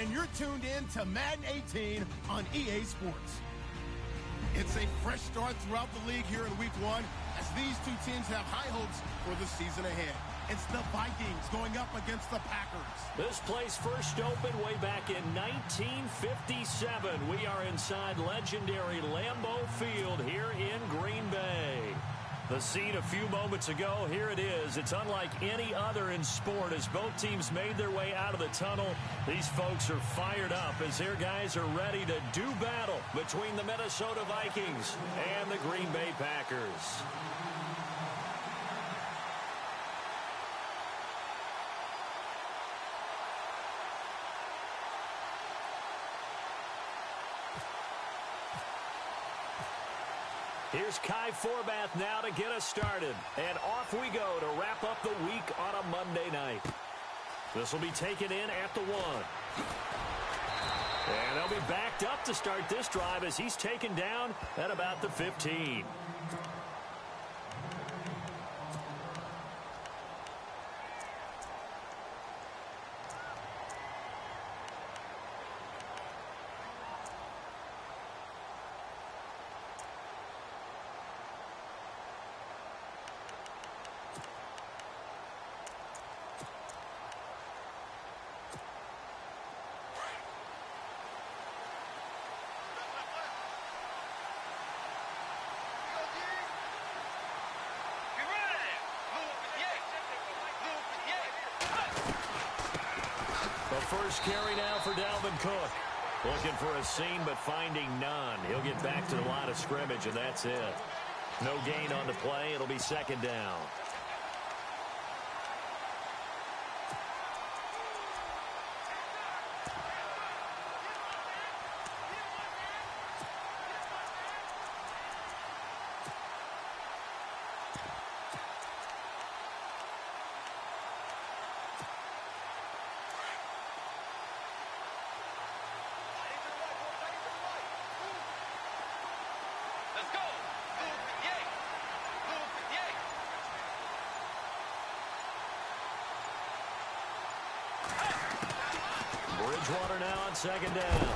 and you're tuned in to Madden 18 on EA Sports. It's a fresh start throughout the league here in Week 1 as these two teams have high hopes for the season ahead. It's the Vikings going up against the Packers. This place first opened way back in 1957. We are inside legendary Lambeau Field here in Green Bay. The scene a few moments ago, here it is. It's unlike any other in sport as both teams made their way out of the tunnel. These folks are fired up as their guys are ready to do battle between the Minnesota Vikings and the Green Bay Packers. Here's Kai Forbath now to get us started. And off we go to wrap up the week on a Monday night. This will be taken in at the 1. And they'll be backed up to start this drive as he's taken down at about the 15. First carry now for Dalvin Cook. Looking for a seam, but finding none. He'll get back to the line of scrimmage, and that's it. No gain on the play. It'll be second down. Bridgewater now on second down.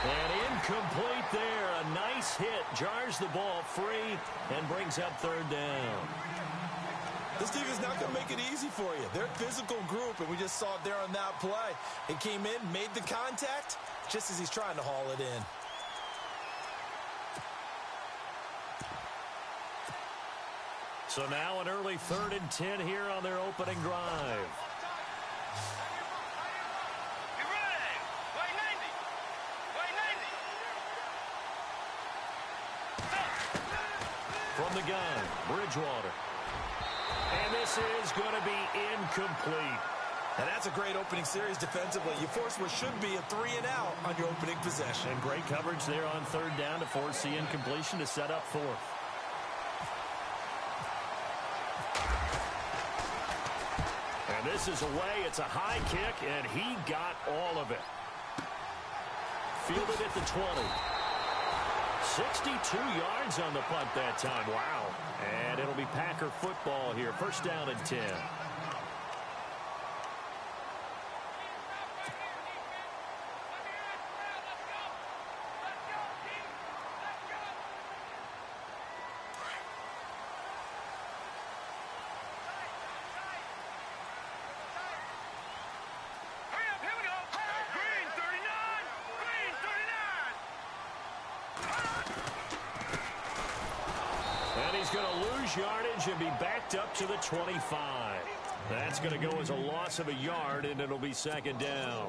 And incomplete there. A nice hit. Jars the ball free and brings up third down. This team is not going to make it easy for you. They're a physical group, and we just saw it there on that play. It came in, made the contact, just as he's trying to haul it in. So now an early 3rd and 10 here on their opening drive. From the gun, Bridgewater. And this is going to be incomplete. And that's a great opening series defensively. You force what should be a 3-and-out on your opening possession. And great coverage there on third down to force the incompletion to set up fourth. And this is away. It's a high kick, and he got all of it. Fielded at the 20. 62 yards on the punt that time. Wow. And it'll be Packer football here. First down and 10. Yardage and be backed up to the 25. That's going to go as a loss of a yard, and it'll be second down.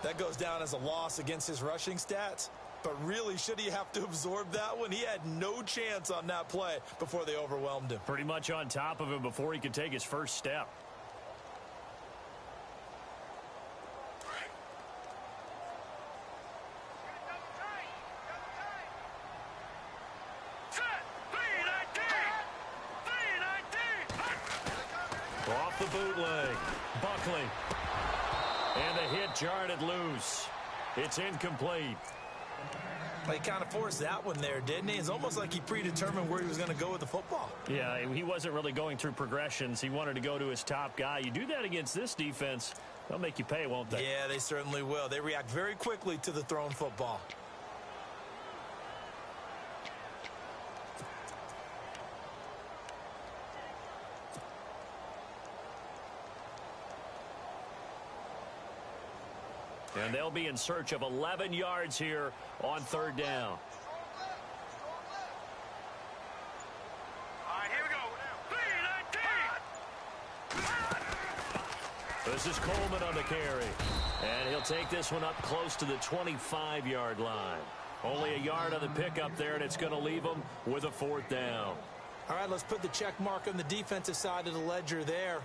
That goes down as a loss against his rushing stats. But really, should he have to absorb that one? He had no chance on that play before they overwhelmed him. Pretty much on top of him before he could take his first step. Off the bootleg. Buckley. And the hit jarred it loose. It's incomplete. He kind of forced that one there, didn't he? It's almost like he predetermined where he was going to go with the football. Yeah, he wasn't really going through progressions. He wanted to go to his top guy. You do that against this defense, They'll make you pay, won't they? Yeah, they certainly will. They react very quickly to the thrown football. And they'll be in search of 11 yards here on third down. All right, here we go. 3-19. This is Coleman on the carry. And he'll take this one up close to the 25-yard line. Only a yard on the pickup there, and it's going to leave them with a fourth down. All right, let's put the check mark on the defensive side of the ledger there.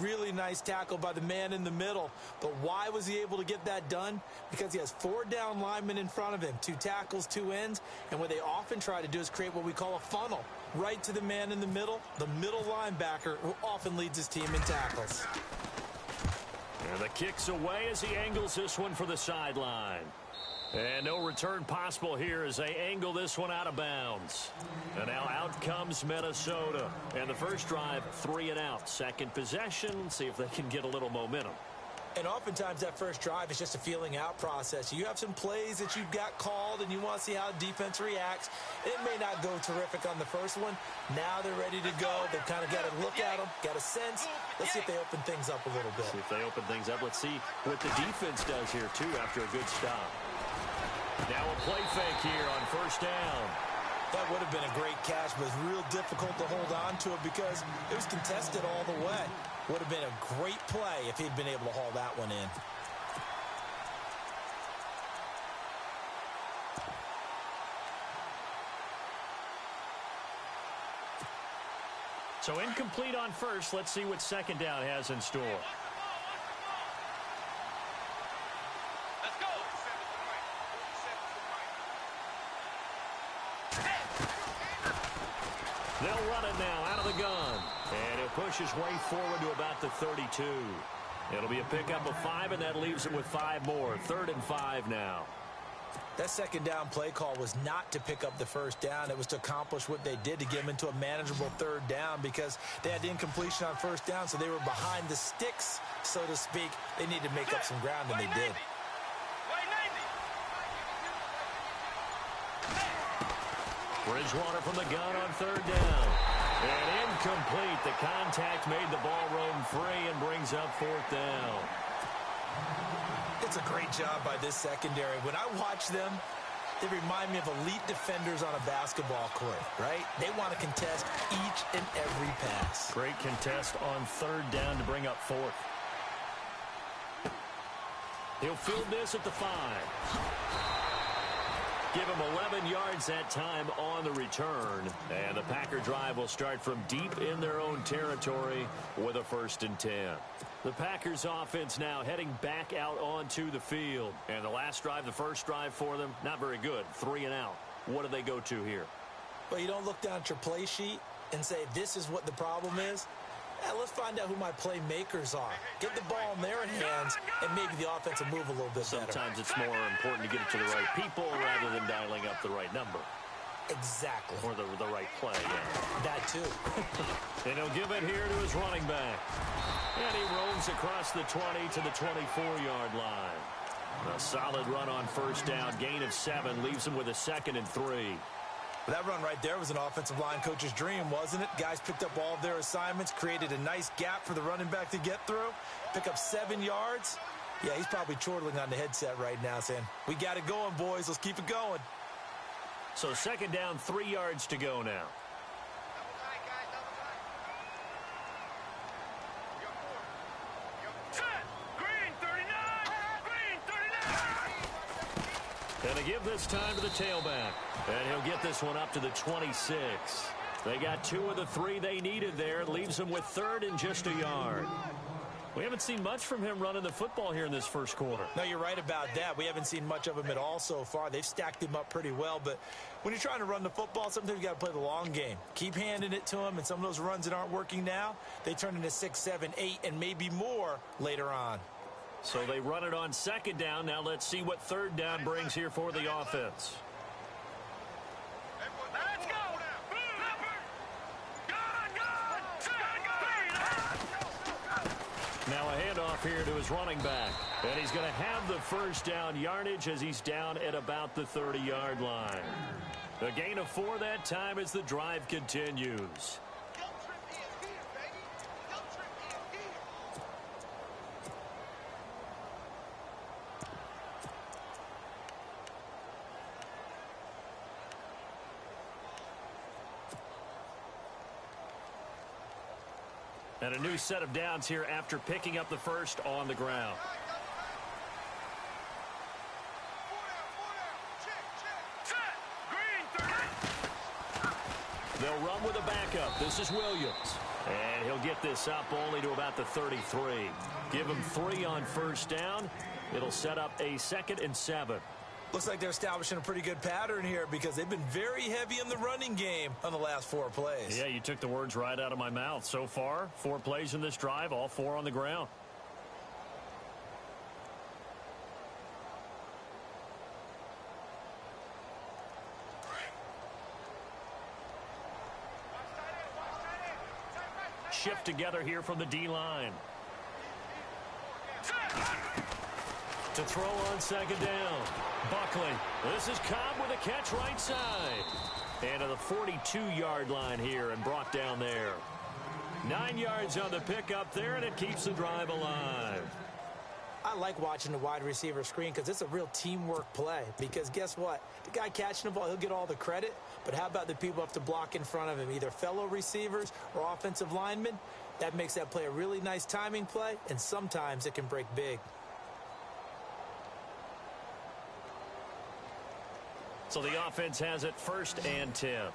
Really nice tackle by the man in the middle. But why was he able to get that done? Because he has 4 down linemen in front of him, 2 tackles, 2 ends. And what they often try to do is create what we call a funnel. Right to the man in the middle linebacker, who often leads his team in tackles. And the kick's away as he angles this one for the sideline. And no return possible here as they angle this one out of bounds. And now out comes Minnesota. And the first drive, 3 and out. Second possession, see if they can get a little momentum. And oftentimes that first drive is just a feeling out process. You have some plays that you've got called and you want to see how defense reacts. It may not go terrific on the first one. Now they're ready to go. They've kind of got to look at them, got a sense. Let's see if they open things up a little bit. See if they open things up. Let's see what the defense does here, too, after a good stop. Now a play fake here on first down. That would have been a great catch, but it's real difficult to hold on to it because it was contested all the way. Would have been a great play if he'd been able to haul that one in. So incomplete on first. Let's see what second down has in store. They'll run it now out of the gun. And he'll push his way forward to about the 32. It'll be a pickup of 5, and that leaves him with 5 more. 3rd and 5 now. That second down play call was not to pick up the first down. It was to accomplish what they did to get them into a manageable 3rd down because they had the incompletion on first down, so they were behind the sticks, so to speak. They needed to make up some ground, and they did. Bridgewater from the gun on 3rd down. And incomplete. The contact made the ball roam free and brings up 4th down. It's a great job by this secondary. When I watch them, they remind me of elite defenders on a basketball court, right? They want to contest each and every pass. Great contest on 3rd down to bring up 4th. He'll field this at the 5. Give him 11 yards that time on the return. And the Packer drive will start from deep in their own territory with a 1st and 10. The Packers offense now heading back out onto the field. And the last drive, the first drive for them, not very good. 3 and out. What do they go to here? Well, you don't look down at your play sheet and say, this is what the problem is. Yeah, let's find out who my playmakers are. Get the ball in their hands, and maybe the offense will move a little bit better. Sometimes it's more important to get it to the right people rather than dialing up the right number. Exactly. Or the right play, yeah. That too. And he'll give it here to his running back. And he roams across the 20 to the 24-yard line. A solid run on first down. Gain of 7 leaves him with a 2nd and 3. That run right there was an offensive line coach's dream, wasn't it? Guys picked up all of their assignments, created a nice gap for the running back to get through, pick up 7 yards. Yeah, he's probably chortling on the headset right now saying, we got it going, boys. Let's keep it going. So 2nd down, 3 yards to go now. And they give this time to the tailback. And he'll get this one up to the 26. They got 2 of the 3 they needed there. Leaves them with 3rd and just a yard. We haven't seen much from him running the football here in this first quarter. No, you're right about that. We haven't seen much of him at all so far. They've stacked him up pretty well. But when you're trying to run the football, sometimes you got to play the long game. Keep handing it to him. And some of those runs that aren't working now, they turn into 6, 7, 8, and maybe more later on. So they run it on 2nd down. Now let's see what 3rd down brings here for the offense. Let's go. Now a handoff handoff here to his running back. And he's going to have the first down yardage as he's down at about the 30-yard line. A gain of 4 that time as the drive continues. And a new set of downs here after picking up the first on the ground. They'll run with a backup. This is Williams. And he'll get this up only to about the 33. Give him 3 on first down. It'll set up a 2nd and 7. Looks like they're establishing a pretty good pattern here because they've been very heavy in the running game on the last 4 plays. Yeah, you took the words right out of my mouth. So far, 4 plays in this drive, all 4 on the ground. Shift together here from the D-line. To throw on 2nd down. Buckley. This is Cobb with a catch right side. And to the 42-yard line here and brought down there. 9 yards on the pickup there, and it keeps the drive alive. I like watching the wide receiver screen because it's a real teamwork play. Because guess what? The guy catching the ball, he'll get all the credit. But how about the people up to block in front of him, either fellow receivers or offensive linemen? That makes that play a really nice timing play, and sometimes it can break big. So the offense has it 1st and 10. Hurry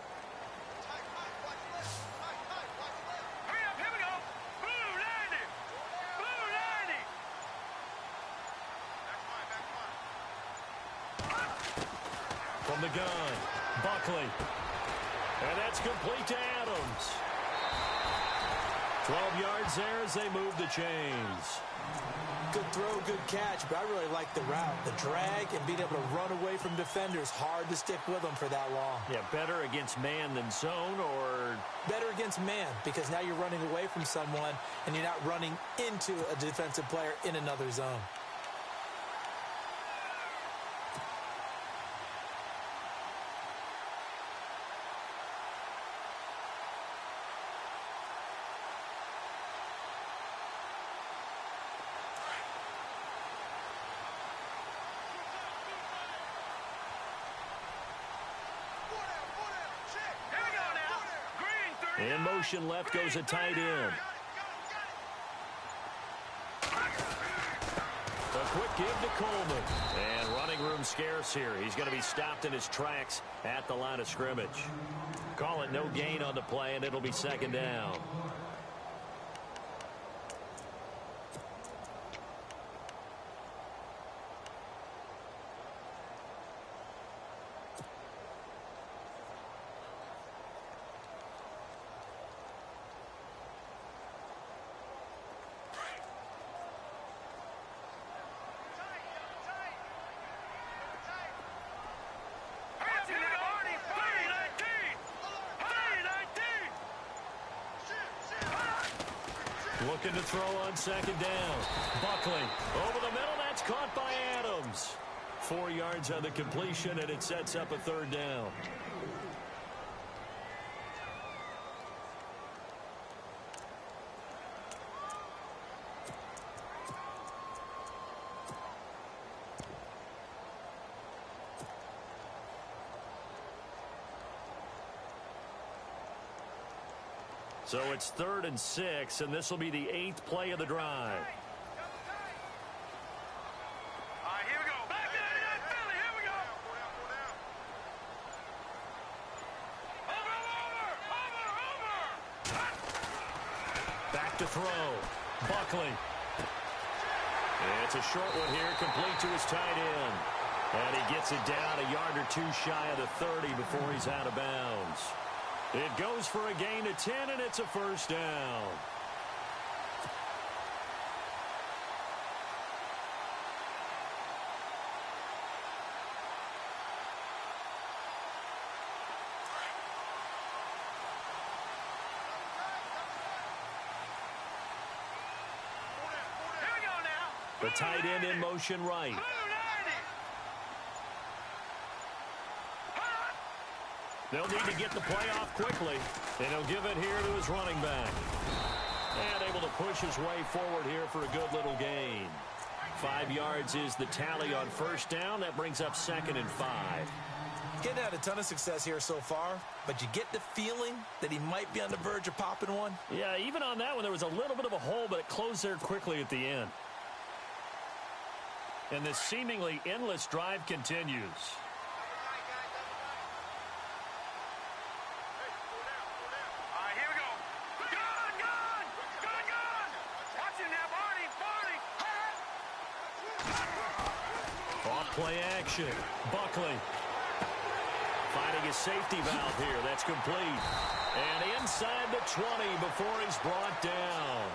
up, here we go. Blue 90. Blue 90. From the gun, Buckley. And that's complete to Adams. 12 yards there as they move the chains. Good throw, good catch, but I really like the route. The drag and being able to run away from defenders, hard to stick with them for that long. Yeah, better against man than zone, or? Better against man, because now you're running away from someone and you're not running into a defensive player in another zone. In motion left goes a tight end. A quick give to Coleman. And running room scarce here. He's going to be stopped in his tracks at the line of scrimmage. Call it no gain on the play, and it'll be 2nd down. Looking to throw on 2nd down. Buckley over the middle. That's caught by Adams. 4 yards on the completion, and it sets up a 3rd down. So it's 3rd and 6, and this will be the 8th play of the drive. All right, here we go. Back to Philly. Here we go. Over. Back to throw. Buckley. It's a short one here, complete to his tight end. And he gets it down a yard or 2 shy of the 30 before he's out of bounds. It goes for a gain of 10, and it's a 1st down. Here we go The tight end in motion right. They'll need to get the play off quickly, and he'll give it here to his running back. And able to push his way forward here for a good little gain. 5 yards is the tally on first down. That brings up 2nd and 5. Getting had a ton of success here so far, but you get the feeling that he might be on the verge of popping one. Yeah, even on that one, there was a little bit of a hole, but it closed there quickly at the end. And this seemingly endless drive continues. Play action. Buckley finding his safety valve here. That's complete. And inside the 20 before he's brought down.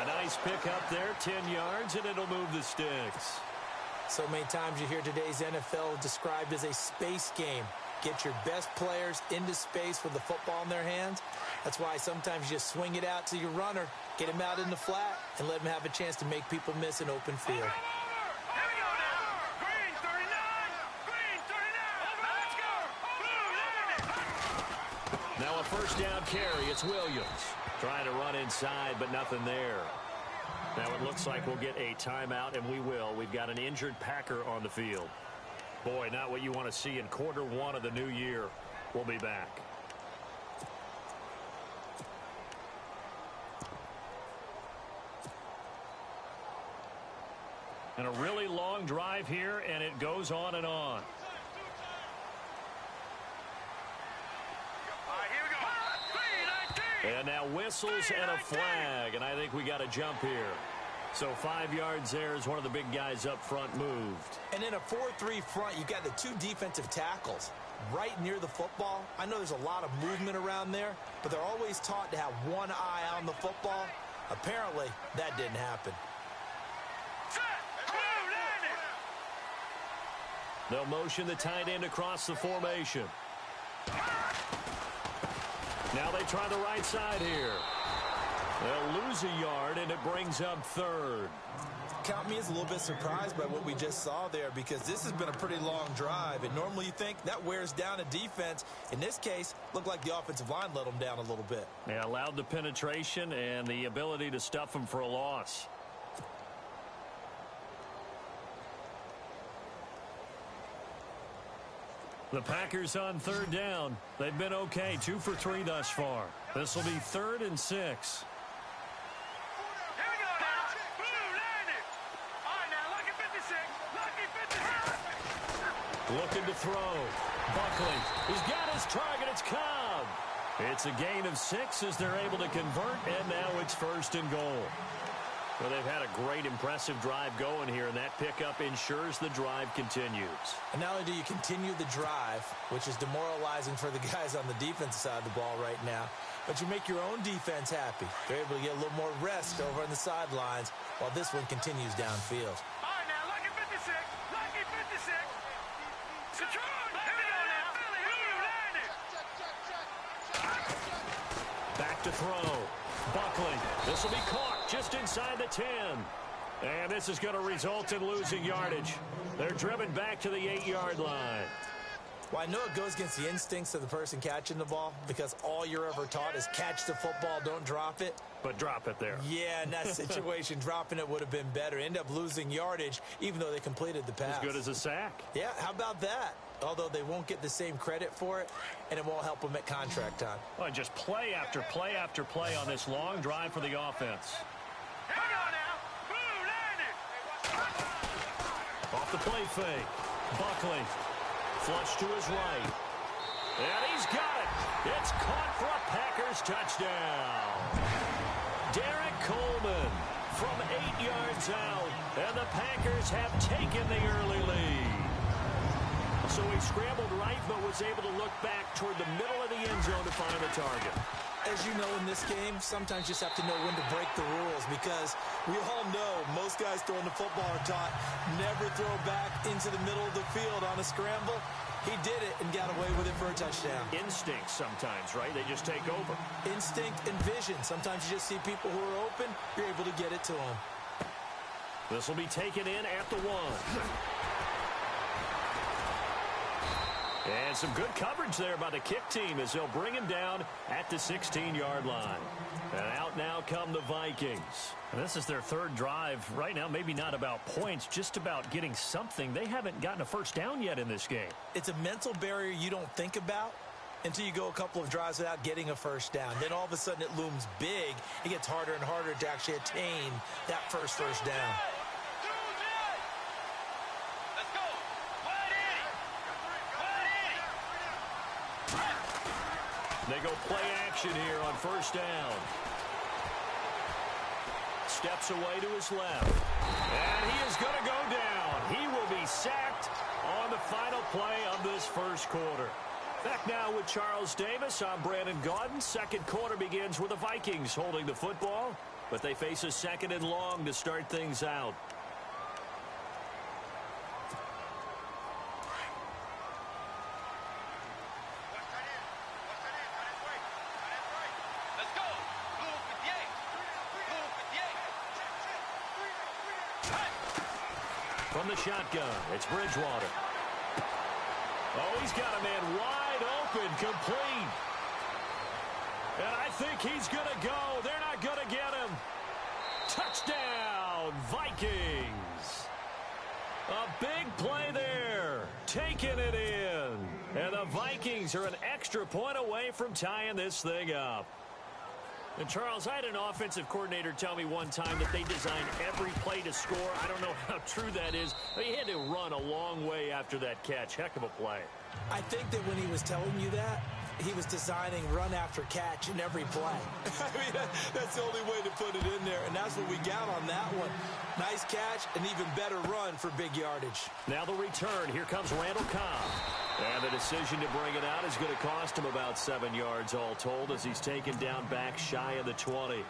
A nice pickup there, 10 yards, and it'll move the sticks. So many times you hear today's NFL described as a space game. Get your best players into space with the football in their hands. That's why sometimes you just swing it out to your runner, get him out in the flat, and let him have a chance to make people miss an open field. Now a first down carry. It's Williams. Trying to run inside, but nothing there. Now it looks like we'll get a timeout, and we will. We've got an injured Packer on the field. Boy, not what you want to see in quarter 1 of the new year. We'll be back. And a really long drive here, and it goes on and on. And now whistles and a flag, and I think we got a jump here. So 5 yards there as one of the big guys up front moved. And in a 4-3 front, you've got the 2 defensive tackles right near the football. I know there's a lot of movement around there, but they're always taught to have one eye on the football. Apparently, that didn't happen. They'll motion the tight end across the formation. Now they try the right side here. They'll lose a yard, and it brings up 3rd. Count me as a little bit surprised by what we just saw there, because this has been a pretty long drive, and normally you think that wears down a defense. In this case, looked like the offensive line let them down a little bit. They allowed the penetration and the ability to stuff them for a loss. The Packers on 3rd down. They've been okay, 2 for 3 thus far. This will be 3rd and 6. Looking to throw. Buckley, he's got his target. It's Cobb. It's a gain of 6 as they're able to convert, and now it's 1st and goal. Well, they've had a great, impressive drive going here, and that pickup ensures the drive continues. And not only do you continue the drive, which is demoralizing for the guys on the defensive side of the ball right now, but you make your own defense happy. They're able to get a little more rest over on the sidelines while this one continues downfield. All right, now, lucky 56. Lucky 56. Control. Here we go now. Back to throw. Buckley. This will be caught just inside the 10. And this is going to result in losing yardage. They're driven back to the 8-yard line. Well, I know it goes against the instincts of the person catching the ball, because all you're ever taught is catch the football, don't drop it. But drop it there. Yeah, in that situation, dropping it would have been better. End up losing yardage, even though they completed the pass. As good as a sack. Yeah, how about that? Although they won't get the same credit for it, and it won't help them at contract time. Well, just play after play after play on this long drive for the offense. Here we go now. Blue, landed. Off the play fake. Buckley. Flush to his right. And he's got it. It's caught for a Packers touchdown. Derek Coleman from 8 yards out. And the Packers have taken the early lead. So he scrambled right, but was able to look back toward the middle of the end zone to find the target. As you know, in this game, sometimes you just have to know when to break the rules, because we all know most guys throwing the football are taught never throw back into the middle of the field on a scramble. He did it and got away with it for a touchdown. Instinct sometimes, right? They just take over. Instinct and vision. Sometimes you just see people who are open, you're able to get it to them. This will be taken in at the 1. And some good coverage there by the kick team as they'll bring him down at the 16-yard line. And out now come the Vikings. And this is their third drive. Right now, maybe not about points, just about getting something. They haven't gotten a first down yet in this game. It's a mental barrier you don't think about until you go a couple of drives without getting a first down. Then all of a sudden it looms big. It gets harder and harder to actually attain that first down. They go play action here on first down. Steps away to his left. And he is going to go down. He will be sacked on the final play of this first quarter. Back now with Charles Davis. I'm Brandon Gaudin. Second quarter begins with the Vikings holding the football, but they face a second and long to start things out. From the shotgun, it's Bridgewater. Oh, he's got a man wide open, complete. And I think he's going to go. They're not going to get him. Touchdown, Vikings. A big play there. Taking it in. And the Vikings are an extra point away from tying this thing up. And, Charles, I had an offensive coordinator tell me one time that they designed every play to score. I don't know how true that is, but he had to run a long way after that catch. Heck of a play. I think that when he was telling you that, he was designing run after catch in every play. I mean, that's the only way to put it in there, and that's what we got on that one. Nice catch, an even better run for big yardage. Now the return. Here comes Randall Cobb. And the decision to bring it out is going to cost him about 7 yards all told as he's taken down back shy of the 20.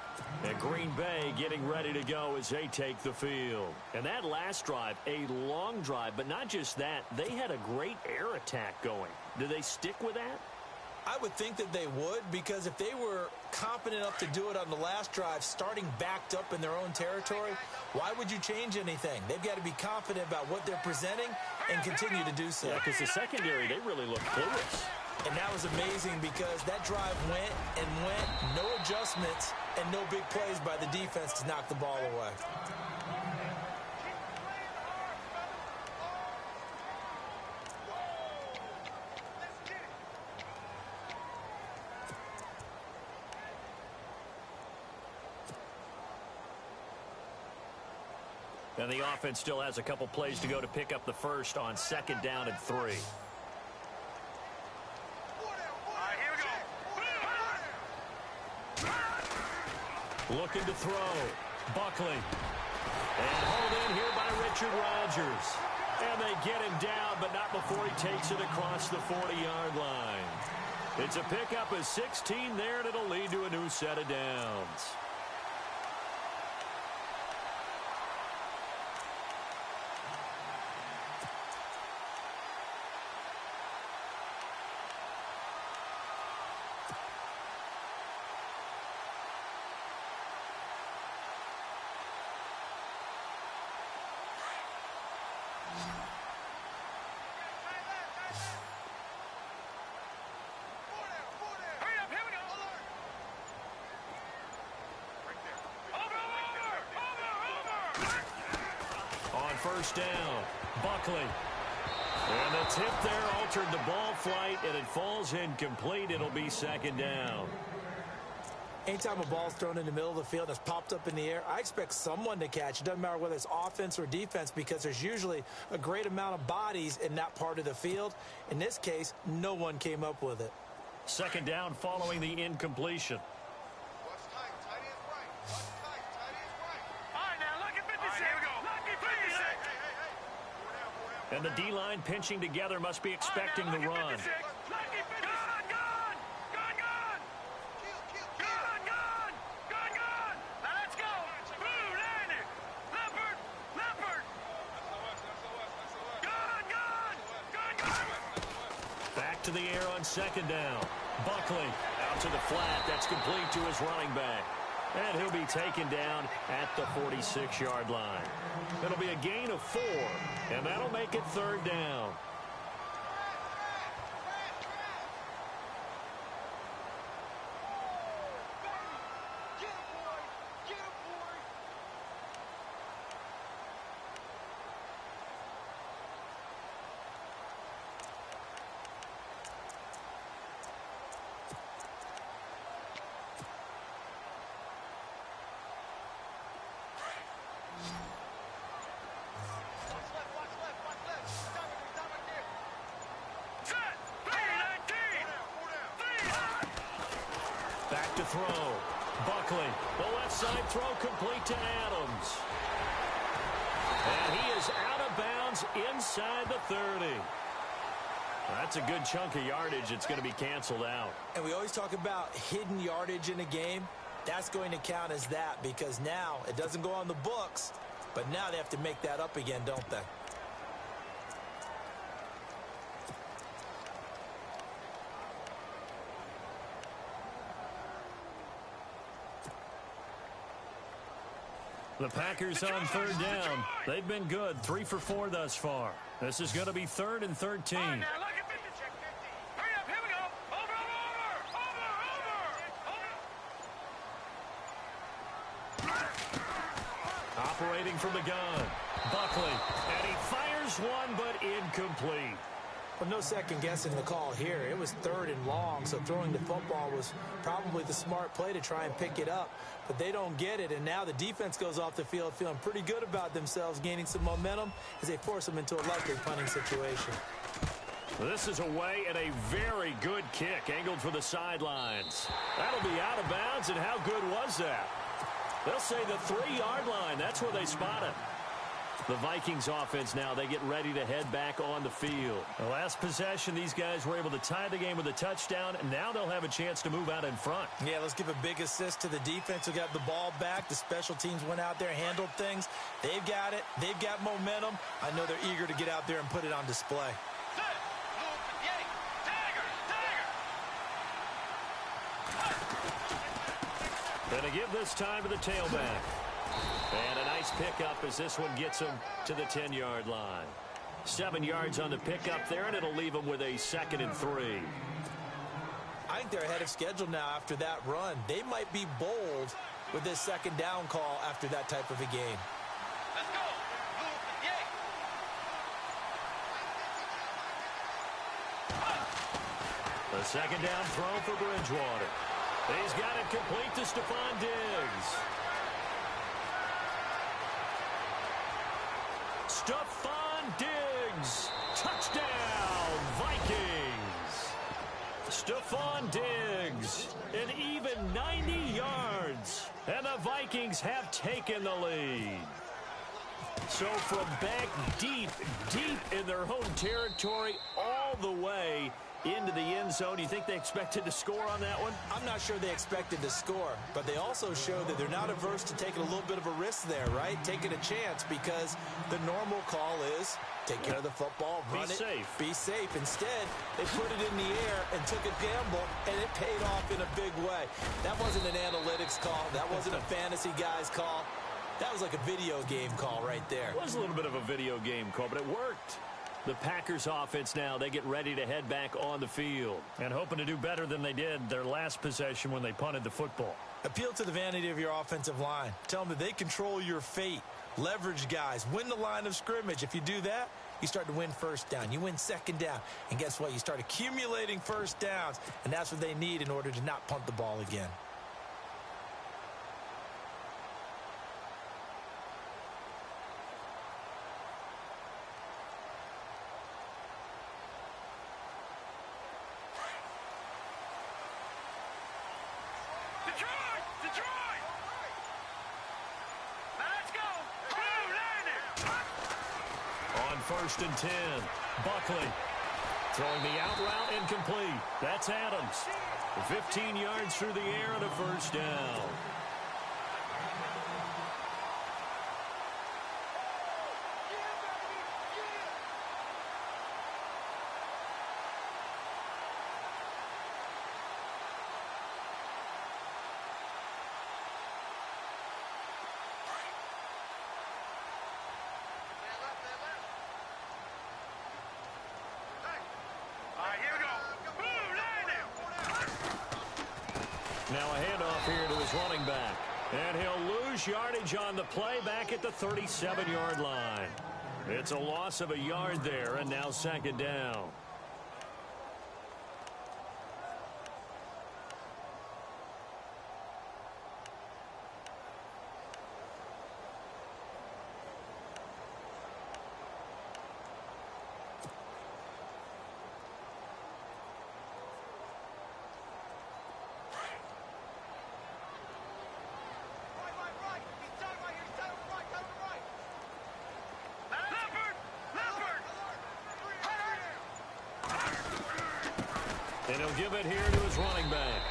And Green Bay getting ready to go as they take the field. And that last drive, a long drive, but not just that. They had a great air attack going. Do they stick with that? I would think that they would, because if they were confident enough to do it on the last drive, starting backed up in their own territory, why would you change anything? They've got to be confident about what they're presenting and continue to do so. Yeah, because the secondary, they really look clueless. And that was amazing because that drive went and went, no adjustments and no big plays by the defense to knock the ball away. And the offense still has a couple plays to go to pick up the first on second down and 3. All right, here we go. Looking to throw. Buckley. And hauled in here by Richard Rodgers. And they get him down, but not before he takes it across the 40-yard line. It's a pickup of 16 there, and it'll lead to a new set of downs. First down, Buckley. And the tip there altered the ball flight, and it falls incomplete. It'll be second down. Anytime a ball's thrown in the middle of the field that's popped up in the air, I expect someone to catch. It doesn't matter whether it's offense or defense, because there's usually a great amount of bodies in that part of the field. In this case, no one came up with it. Second down following the incompletion. And the D-line pinching together must be expecting the run. Back to the air on second down. Buckley out to the flat. That's complete to his running back. And he'll be taken down at the 46-yard line. It'll be a gain of 4, and that'll make it 3rd down. Back to throw. Buckley, the left side throw complete to Adams. And he is out of bounds inside the 30. That's a good chunk of yardage. It's going to be canceled out. And we always talk about hidden yardage in a game. That's going to count as that because now it doesn't go on the books, but now they have to make that up again, don't they? The Packers on 3rd down. They've been good, 3 for 4 thus far. This is going to be 3rd and 13. Operating from the gun, Buckley, and he fires one, but incomplete. Well, no second guessing the call here. It was 3rd and long, so throwing the football was probably the smart play to try and pick it up. But they don't get it, and now the defense goes off the field feeling pretty good about themselves, gaining some momentum as they force them into a likely punting situation. This is away and a very good kick, angled for the sidelines. That'll be out of bounds, and how good was that? They'll say the 3-yard line. That's where they spot it. The Vikings offense now, they get ready to head back on the field. The last possession, these guys were able to tie the game with a touchdown, and now they'll have a chance to move out in front. Yeah, let's give a big assist to the defense who got the ball back. The special teams went out there, handled things. They've got it. They've got momentum. I know they're eager to get out there and put it on display. Gonna give this time to the tailback. And a nice pickup as this one gets him to the 10-yard line. 7 yards on the pickup there, and it'll leave him with a 2nd and 3. I think they're ahead of schedule now after that run. They might be bold with this 2nd down call after that type of a game. Let's go. The 2nd down throw for Bridgewater. He's got it complete to Stephon Diggs. Stephon Diggs. Touchdown, Vikings. Stephon Diggs, an even 90 yards. And the Vikings have taken the lead. So from back deep in their home territory all the way into the end zone. Do you think they expected to score on that one? I'm not sure they expected to score, but they also showed that they're not averse to taking a little bit of a risk there, right? Taking a chance because the normal call is take care of the football, run it, be safe. Instead, they put it in the air and took a gamble, and it paid off in a big way. That wasn't an analytics call. That wasn't a fantasy guy's call. That was like a video game call right there. It was a little bit of a video game call, but it worked. The Packers offense now, they get ready to head back on the field and hoping to do better than they did their last possession when they punted the football. Appeal to the vanity of your offensive line. Tell them that they control your fate. Leverage guys. Win the line of scrimmage. If you do that, you start to win 1st down. You win 2nd down. And guess what? You start accumulating 1st downs. And that's what they need in order to not punt the ball again. Detroit! Let's go! On 1st and 10, Buckley throwing the out route incomplete. That's Adams. 15 yards through the air and a 1st down. now a handoff here to his running back. And he'll lose yardage on the play back at the 37-yard line. It's a loss of a yard there, and now second down. And he'll give it here to his running back.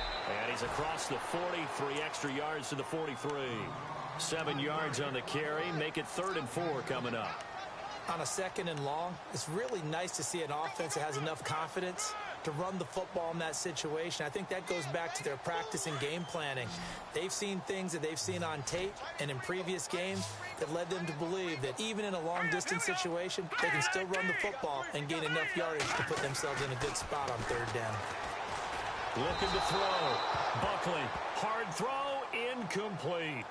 And he's across the 40, 3 extra yards to the 43. 7 yards on the carry. Make it 3rd and 4 coming up. On a 2nd and long, it's really nice to see an offense that has enough confidence to run the football in that situation. I think that goes back to their practice and game planning. They've seen things that they've seen on tape and in previous games that led them to believe that even in a long-distance situation, they can still run the football and gain enough yardage to put themselves in a good spot on 3rd down. Looking to throw. Buckley, hard throw, incomplete.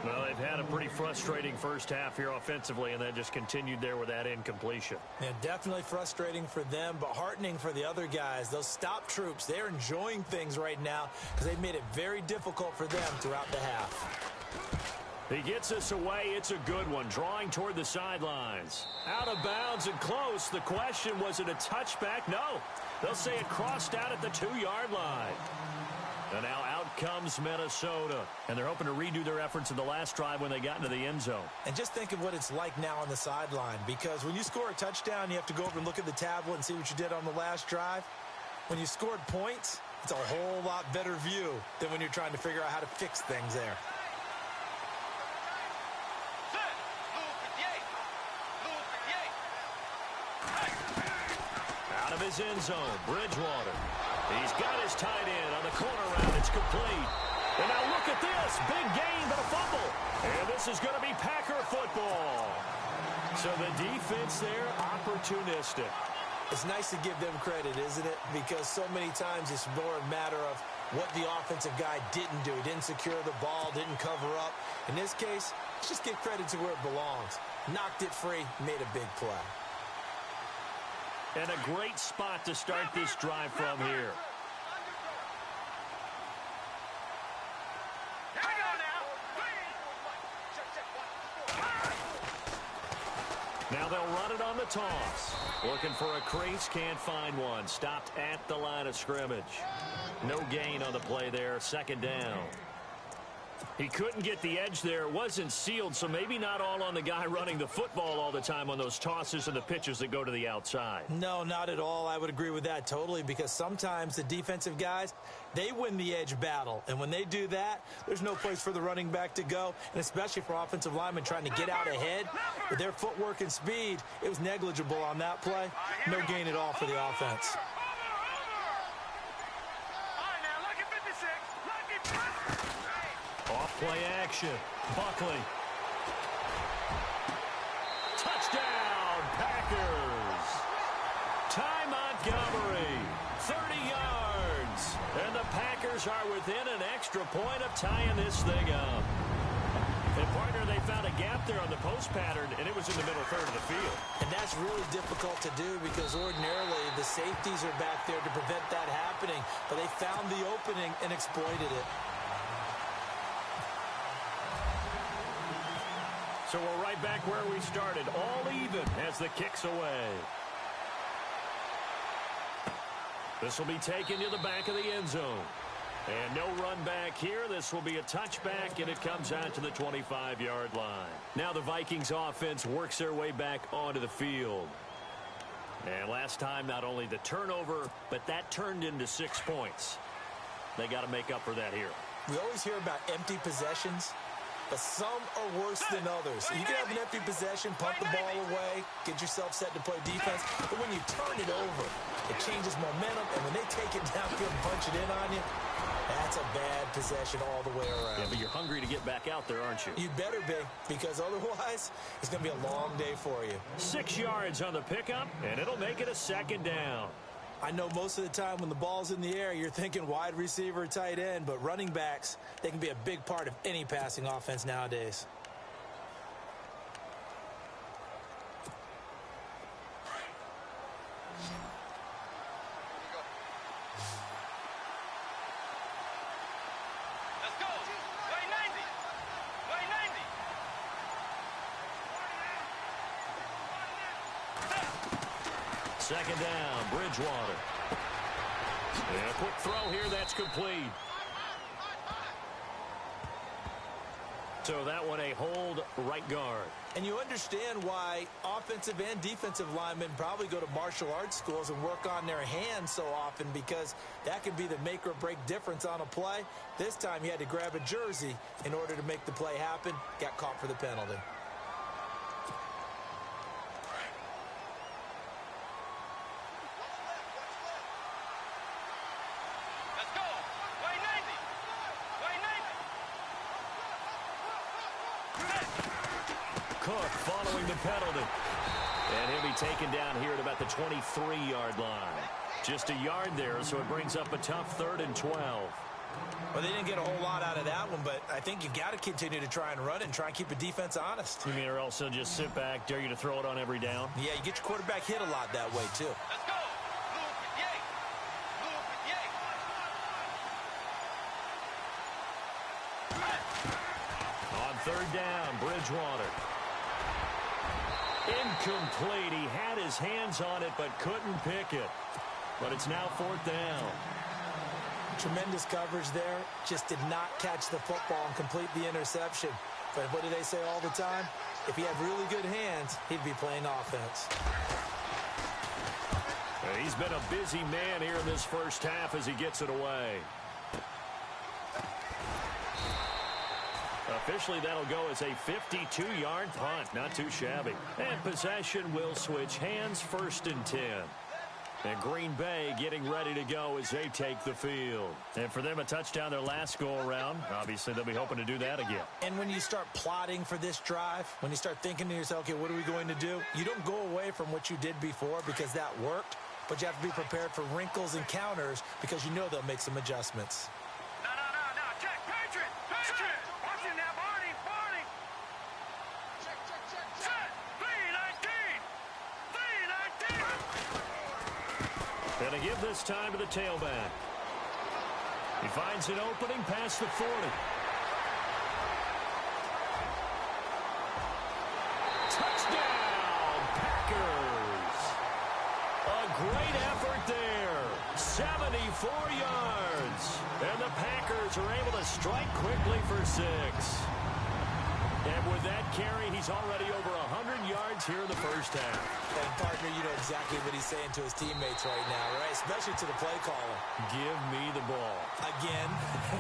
Well, they've had a pretty frustrating first half here offensively, and that just continued there with that incompletion. Yeah, definitely frustrating for them, but heartening for the other guys. Those stop troops, they're enjoying things right now because they've made it very difficult for them throughout the half. He gets us away. It's a good one. Drawing toward the sidelines. Out of bounds and close. The question, was it a touchback? No. They'll say it crossed out at the 2-yard line. And now out comes Minnesota. And they're hoping to redo their efforts in the last drive when they got into the end zone. And just think of what it's like now on the sideline. Because when you score a touchdown, you have to go over and look at the tablet and see what you did on the last drive. When you scored points, it's a whole lot better view than when you're trying to figure out how to fix things there. Out of his end zone, Bridgewater. He's got his tight end on the corner route. It's complete. And now look at this. Big gain, but a fumble. And this is going to be Packer football. So the defense there, opportunistic. It's nice to give them credit, isn't it? Because so many times it's more a matter of what the offensive guy didn't do. Didn't secure the ball, didn't cover up. In this case, let's just give credit to where it belongs. Knocked it free, made a big play. And a great spot to start this drive from here. Now they'll run it on the toss. Looking for a crease, can't find one. Stopped at the line of scrimmage. No gain on the play there, 2nd down. He couldn't get the edge there. It wasn't sealed, so maybe not all on the guy running the football all the time on those tosses and the pitches that go to the outside. No, not at all. I would agree with that totally, because sometimes the defensive guys, they win the edge battle. And when they do that, there's no place for the running back to go, and especially for offensive linemen trying to get out ahead. With their footwork and speed, it was negligible on that play. No gain at all for the offense. Off-play action. Buckley. Touchdown, Packers. Ty Montgomery, 30 yards. And the Packers are within an extra point of tying this thing up. And, partner, they found a gap there on the post pattern, and it was in the middle third of the field. And that's really difficult to do because ordinarily the safeties are back there to prevent that happening. But they found the opening and exploited it. So we're right back where we started, all even as the kick's away. This will be taken to the back of the end zone. And no run back here. This will be a touchback, and it comes out to the 25-yard line. Now the Vikings offense works their way back onto the field. And last time, not only the turnover, but that turned into 6 points. They got to make up for that here. We always hear about empty possessions, but some are worse than others. You can have an empty possession, punt the ball away, get yourself set to play defense, but when you turn it over, it changes momentum, and when they take it downfield and punch it in on you, that's a bad possession all the way around. Yeah, but you're hungry to get back out there, aren't you? You better be, because otherwise, it's going to be a long day for you. 6 yards on the pickup, and it'll make it a 2nd down. I know most of the time when the ball's in the air, you're thinking wide receiver, tight end, but running backs, they can be a big part of any passing offense nowadays. Let's go. Way 90. Way 90. Second down, Bridgewater. And a quick throw here, that's complete. So that one a hold right guard. And you understand why offensive and defensive linemen probably go to martial arts schools and work on their hands so often, because that can be the make or break difference on a play. This time he had to grab a jersey in order to make the play happen. Got caught for the penalty. Let's go. Way 90. Way 90. Cook following the penalty. And he'll be taken down here at about the 23-yard line. Just a yard there, so it brings up a tough 3rd and 12. Well, they didn't get a whole lot out of that one, but I think you got to continue to try and run and try and keep the defense honest. You mean, or also just sit back, dare you to throw it on every down? Yeah, you get your quarterback hit a lot that way, too. Let's go. Blue 58. Blue 58. On 3rd down, Bridgewater. Incomplete. He had his hands on it, but couldn't pick it. But it's now 4th down. Tremendous coverage there. Just did not catch the football and complete the interception. But what do they say all the time? If he had really good hands, he'd be playing offense. He's been a busy man here in this first half as he gets it away. Officially, that'll go as a 52-yard punt. Not too shabby. And possession will switch hands, 1st and 10. And Green Bay getting ready to go as they take the field. And for them, a touchdown their last go-around. Obviously, they'll be hoping to do that again. And when you start plotting for this drive, when you start thinking to yourself, okay, what are we going to do? You don't go away from what you did before because that worked, but you have to be prepared for wrinkles and counters because you know they'll make some adjustments. No. Check. Patriot. Watch it now, Barney. Check. Set. 3-19. Gonna give this time to the tailback. He finds an opening past the 40. Touchdown, Packers! A great effort there. 74 yards. And the Packers are able to strike quickly for 6. And with that carry, he's already over 100 yards here in the first half. And, partner, you know exactly what he's saying to his teammates right now, right? Especially to the play caller. Give me the ball. Again,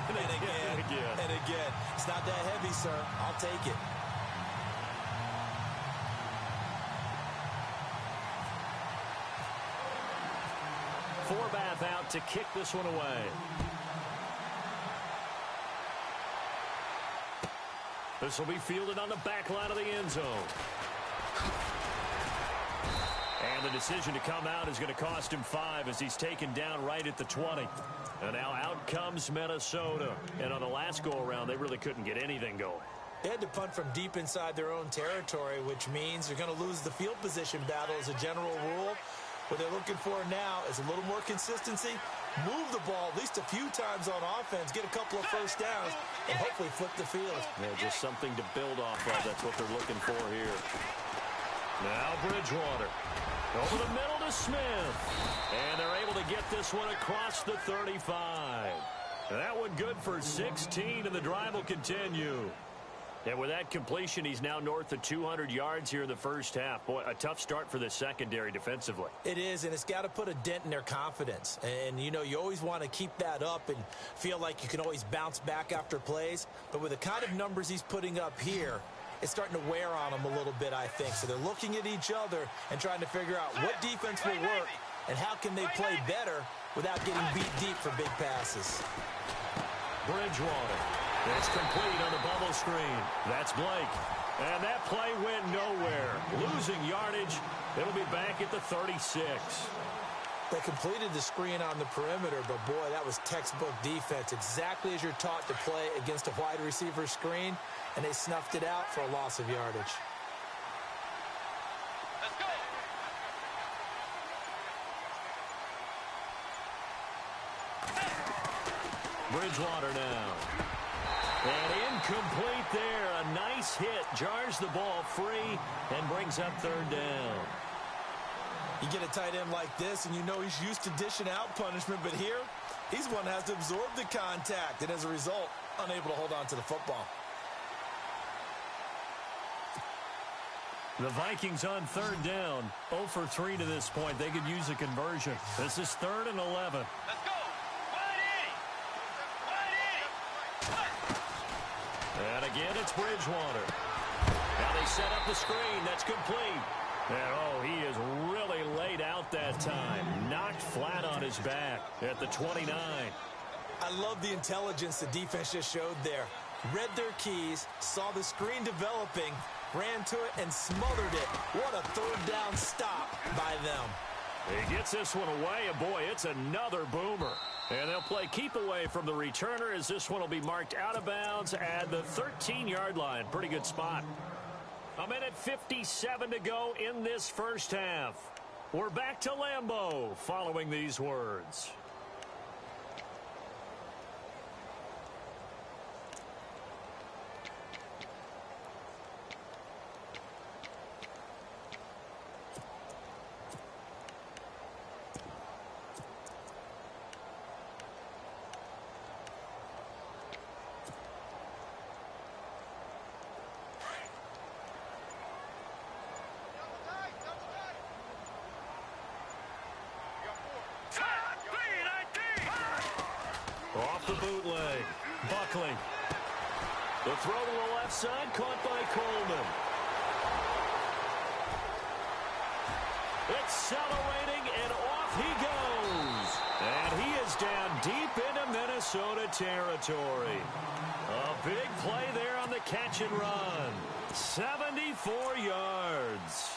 and again, and again. It's not that heavy, sir. I'll take it. Forbath out to kick this one away. This will be fielded on the back line of the end zone. And the decision to come out is going to cost him 5 as he's taken down right at the 20. And now out comes Minnesota. And on the last go-around, they really couldn't get anything going. They had to punt from deep inside their own territory, which means they're going to lose the field position battle as a general rule. What they're looking for now is a little more consistency, move the ball at least a few times on offense, get a couple of first downs, and hopefully flip the field. Yeah, just something to build off of. That's what they're looking for here. Now Bridgewater. Over the middle to Smith. And they're able to get this one across the 35. That one good for 16, and the drive will continue. And with that completion, he's now north of 200 yards here in the first half. Boy, a tough start for the secondary defensively. It is, and it's got to put a dent in their confidence. And, you know, you always want to keep that up and feel like you can always bounce back after plays. But with the kind of numbers he's putting up here, it's starting to wear on them a little bit, I think. So they're looking at each other and trying to figure out what defense will work and how can they play better without getting beat deep for big passes. Bridgewater. It's complete on the bubble screen. That's Blake. And that play went nowhere. Losing yardage. It'll be back at the 36. They completed the screen on the perimeter, but boy, that was textbook defense. Exactly as you're taught to play against a wide receiver screen, and they snuffed it out for a loss of yardage. Let's go. Bridgewater now. And incomplete there. A nice hit. Jars the ball free and brings up third down. You get a tight end like this, and you know he's used to dishing out punishment, but here, he's one that has to absorb the contact, and as a result, unable to hold on to the football. The Vikings on third down. 0 for 3 to this point. They could use a conversion. This is 3rd and 11. Let's go. And again, it's Bridgewater. Now they set up the screen. That's complete. And, oh, he is really laid out that time. Knocked flat on his back at the 29. I love the intelligence the defense just showed there. Read their keys, saw the screen developing, ran to it, and smothered it. What a third down stop by them. He gets this one away, and boy, it's another boomer. And they'll play keep away from the returner as this one will be marked out of bounds at the 13-yard line. Pretty good spot. 1:57 to go in this first half. We're back to Lambeau following these words. Off the bootleg. Buckley. The throw to the left side, caught by Coleman. Accelerating, and off he goes. And he is down deep into Minnesota territory. A big play there on the catch and run. 74 yards.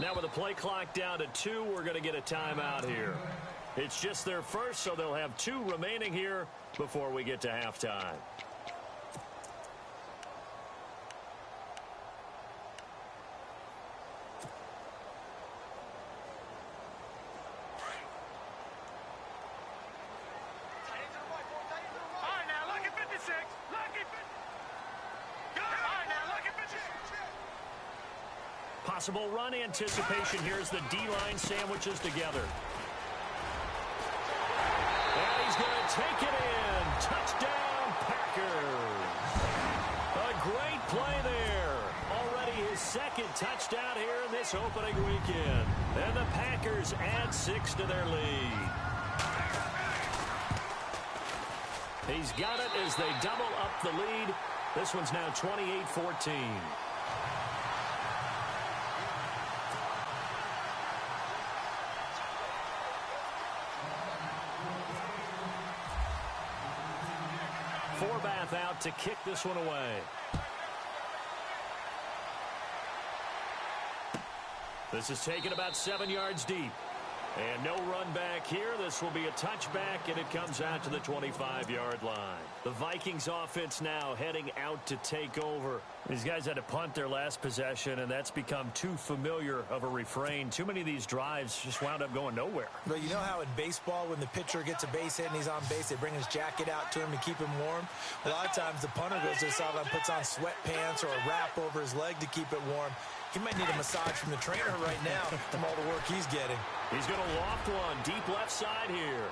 Now with the play clock down to 2, we're going to get a timeout here. It's just their first, so they'll have 2 remaining here before we get to halftime. Possible run anticipation here as the D-line sandwiches together. And he's going to take it in. Touchdown, Packers. A great play there. Already his second touchdown here in this opening weekend. And the Packers add 6 to their lead. He's got it as they double up the lead. This one's now 28-14. Forbath out to kick this one away. This is taken about 7 yards deep. And no run back here. This will be a touchback, and it comes out to the 25-yard line. The Vikings offense now heading out to take over. These guys had to punt their last possession, and that's become too familiar of a refrain. Too many of these drives just wound up going nowhere. But you know how in baseball, when the pitcher gets a base hit and he's on base, they bring his jacket out to him to keep him warm? A lot of times the punter goes to the sideline, puts on sweatpants or a wrap over his leg to keep it warm. He might need a massage from the trainer right now from all the work he's getting. He's going to loft one deep left side here.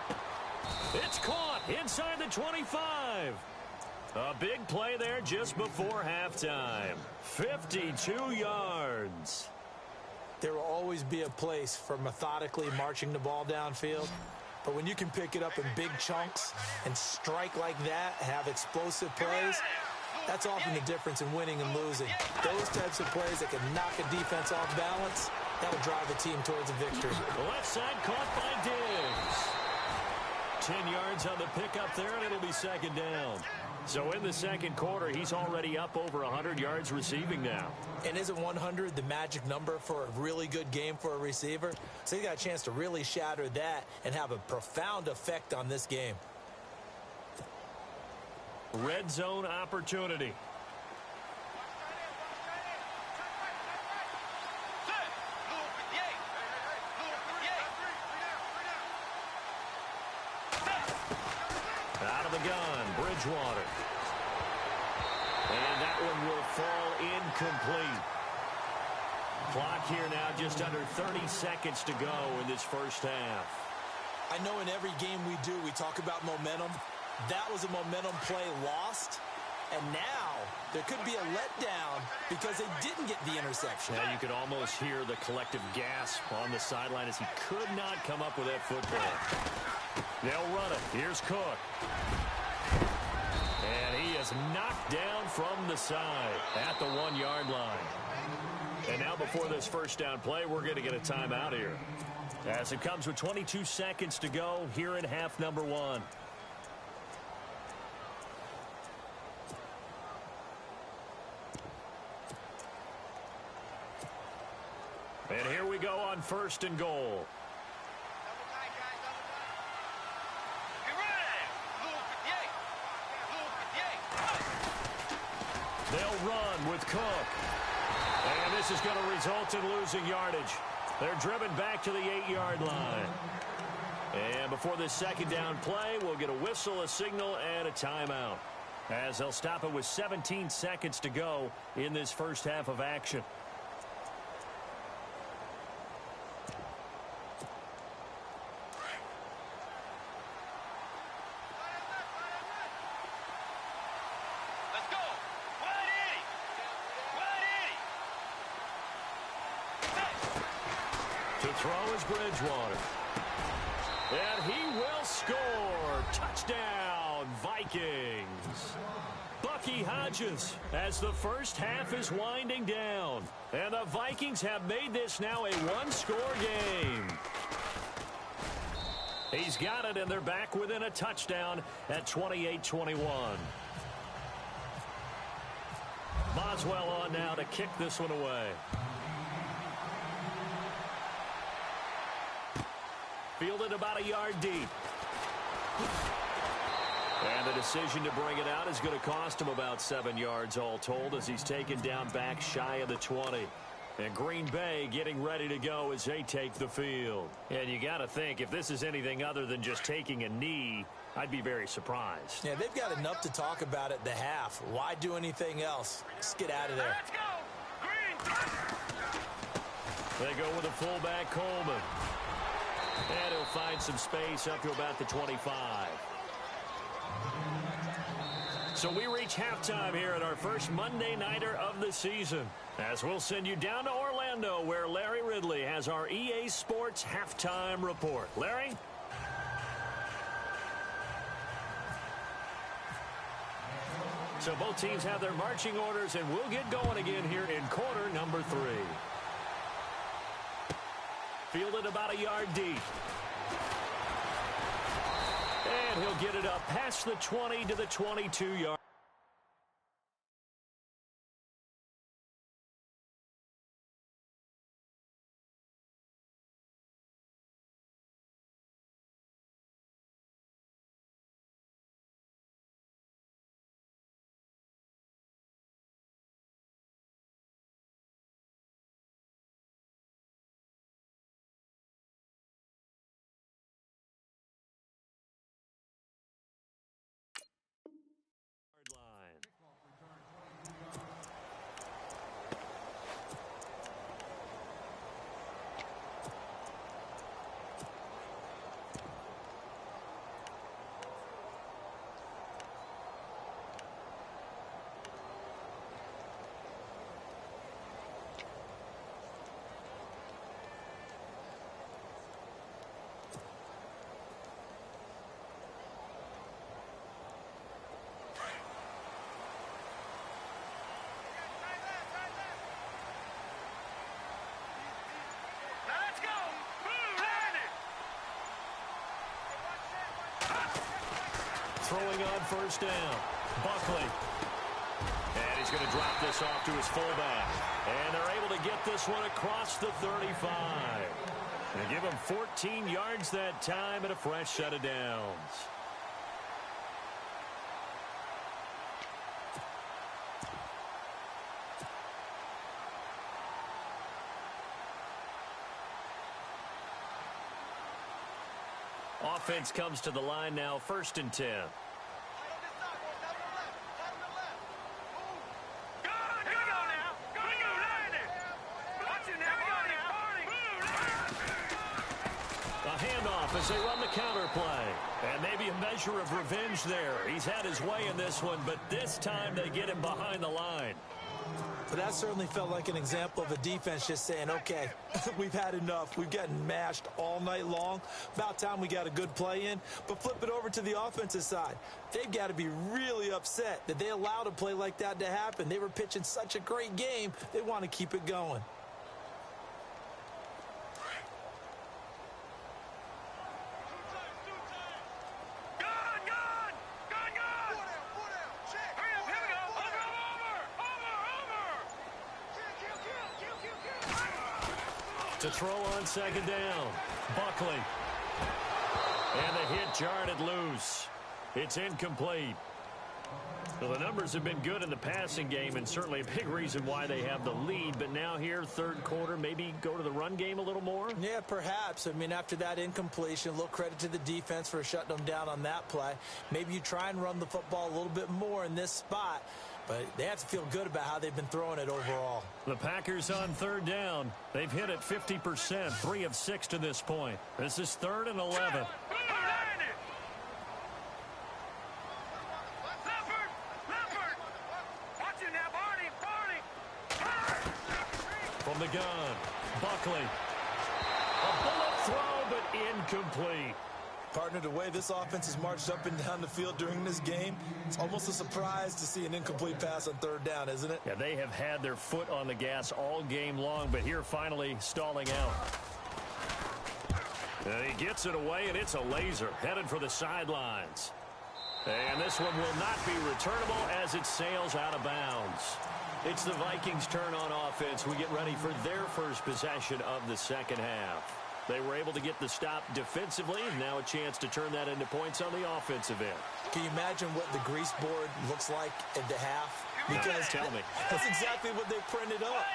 It's caught inside the 25. A big play there just before halftime. 52 yards. There will always be a place for methodically marching the ball downfield. But when you can pick it up in big chunks and strike like that, have explosive plays, that's often the difference in winning and losing. Those types of plays that can knock a defense off balance, that will drive the team towards a victory. The left side caught by Diggs. 10 yards on the pickup there, and it'll be second down. So in the second quarter, he's already up over 100 yards receiving now. And isn't 100 the magic number for a really good game for a receiver? So he got a chance to really shatter that and have a profound effect on this game. Red zone opportunity. Out of the gun, Bridgewater. And that one will fall incomplete. Clock here now just under 30 seconds to go in this first half. I know in every game we do, we talk about momentum. That was a momentum play lost. And now there could be a letdown because they didn't get the interception. Now you could almost hear the collective gasp on the sideline as he could not come up with that football. They'll run it. Here's Cook. And he is knocked down from the side at the 1-yard line. And now before this first down play, we're going to get a timeout here. As it comes with 22 seconds to go here in half number 1. And here we go on first and goal. They'll run with Cook. And this is going to result in losing yardage. They're driven back to the 8-yard line. And before this second down play, we'll get a whistle, a signal, and a timeout. As they'll stop it with 17 seconds to go in this first half of action. Throw is Bridgewater. And he will score. Touchdown, Vikings. Bucky Hodges as the first half is winding down. And the Vikings have made this now a one-score game. He's got it, and they're back within a touchdown at 28-21. Boswell on now to kick this one away. Fielded about a yard deep. And the decision to bring it out is going to cost him about 7 yards all told as he's taken down back shy of the 20. And Green Bay getting ready to go as they take the field. And you got to think, if this is anything other than just taking a knee, I'd be very surprised. Yeah, they've got enough to talk about at the half. Why do anything else? Just get out of there. Let's go! Green! They go with a fullback, Coleman. And he'll find some space up to about the 25. So we reach halftime here at our first Monday Nighter of the season. As we'll send you down to Orlando where Larry Ridley has our EA Sports Halftime Report. Larry? So both teams have their marching orders, and we'll get going again here in quarter number 3. Fielded about a yard deep. And he'll get it up past the 20 to the 22-yard. throwing on first down. Buckley. And he's going to drop this off to his fullback. And they're able to get this one across the 35. They give him 14 yards that time and a fresh set of downs. Offense comes to the line now, 1st and 10. As they run the counter play. And maybe a measure of revenge there. He's had his way in this one, but this time they get him behind the line. But that certainly felt like an example of a defense just saying, okay, we've had enough. We've gotten mashed all night long. About time we got a good play in. But flip it over to the offensive side. They've got to be really upset that they allowed a play like that to happen. They were pitching such a great game. They want to keep it going. To throw on 2nd down. Buckley. And the hit jarred it loose. It's incomplete. Well, the numbers have been good in the passing game and certainly a big reason why they have the lead. But now here, 3rd quarter, maybe go to the run game a little more? Yeah, perhaps. I mean, after that incompletion, a little credit to the defense for shutting them down on that play. Maybe you try and run the football a little bit more in this spot. But they have to feel good about how they've been throwing it overall. The Packers on 3rd down. They've hit it 50%, 3 of 6 to this point. This is 3rd and 11. From the gun, Buckley. A bullet throw, but incomplete. Partner, the way this offense has marched up and down the field during this game, it's almost a surprise to see an incomplete pass on 3rd down, isn't it? Yeah, they have had their foot on the gas all game long, but here finally stalling out. And he gets it away, and it's a laser headed for the sidelines. And this one will not be returnable as it sails out of bounds. It's the Vikings' turn on offense. We get ready for their first possession of the 2nd half. They were able to get the stop defensively. Now a chance to turn that into points on the offensive end. Can you imagine what the grease board looks like at the half? Because tell me. That's exactly what they printed up.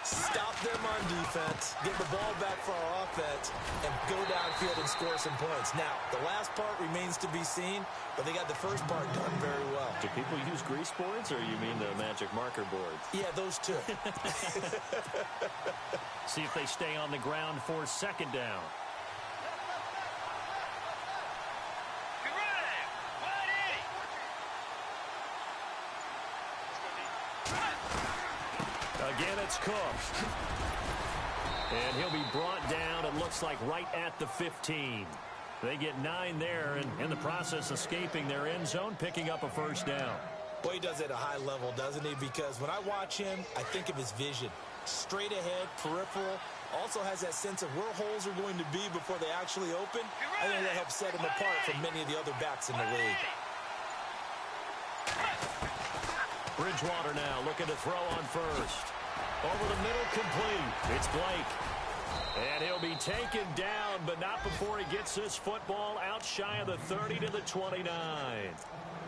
Stop them on defense, get the ball back for our offense, and go downfield and score some points. Now, the last part remains to be seen, but they got the first part done very well. Do people use grease boards, or you mean the magic marker boards? Yeah, those two. See if they stay on the ground for 2nd down. Again, it's Cook. And he'll be brought down, it looks like, right at the 15. They get 9 there, and in the process, escaping their end zone, picking up a 1st down. Boy, he does it at a high level, doesn't he? Because when I watch him, I think of his vision. Straight ahead, peripheral. Also has that sense of where holes are going to be before they actually open. I think that helps set him apart from many of the other backs in the league. Bridgewater now looking to throw on first. Over the middle, complete. It's Blake. And he'll be taken down, but not before he gets this football out shy of the 30 to the 29.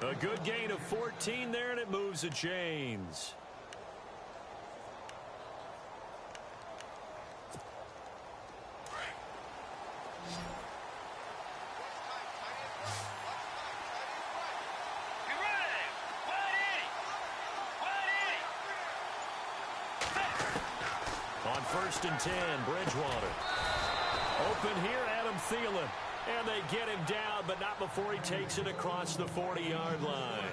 A good gain of 14 there, and it moves the chains. On 1st and 10, Bridgewater. Open here, Adam Thielen. And they get him down, but not before he takes it across the 40-yard line.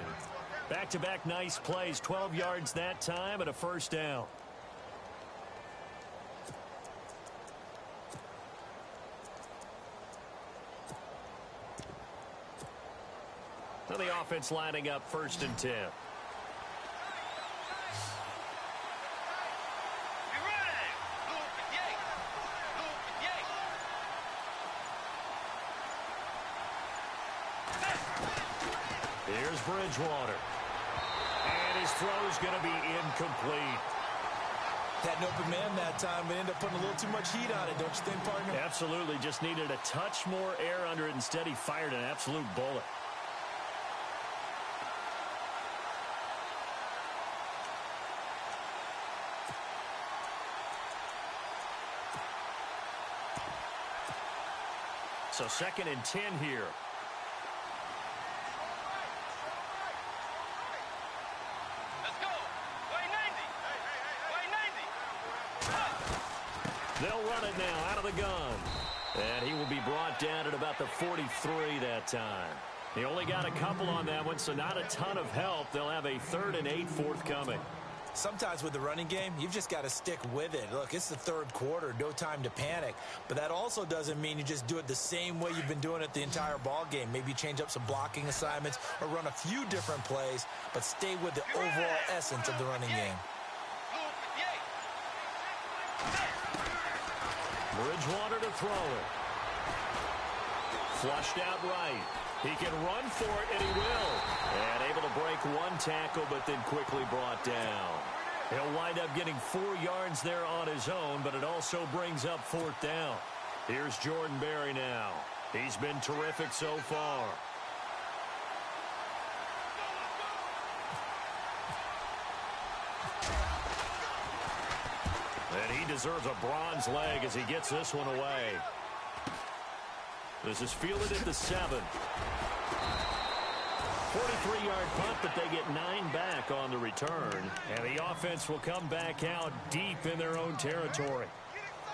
Back-to-back nice plays, 12 yards that time and a 1st down. Now the offense lining up 1st and 10. Here's Bridgewater. And his throw's going to be incomplete. Had an open man that time, but ended up putting a little too much heat on it, don't you think, partner? Absolutely. Just needed a touch more air under it. Instead, he fired an absolute bullet. So 2nd and 10 here. Let's go. Way 90. Way 90. They'll run it now out of the gun. And he will be brought down at about the 43 that time. He only got a couple on that one, so not a ton of help. They'll have a 3rd and 8 forthcoming. Sometimes with the running game, you've just got to stick with it. Look, it's the 3rd quarter, no time to panic. But that also doesn't mean you just do it the same way you've been doing it the entire ball game. Maybe change up some blocking assignments or run a few different plays, but stay with the overall essence of the running game. Bridgewater to throw it. Flushed out right. He can run for it, and he will. And able to break one tackle, but then quickly brought down. He'll wind up getting 4 yards there on his own, but it also brings up 4th down. Here's Jordan Berry now. He's been terrific so far. And he deserves a bronze leg as he gets this one away. This is fielded at the 7. 43-yard punt, but they get 9 back on the return. And the offense will come back out deep in their own territory.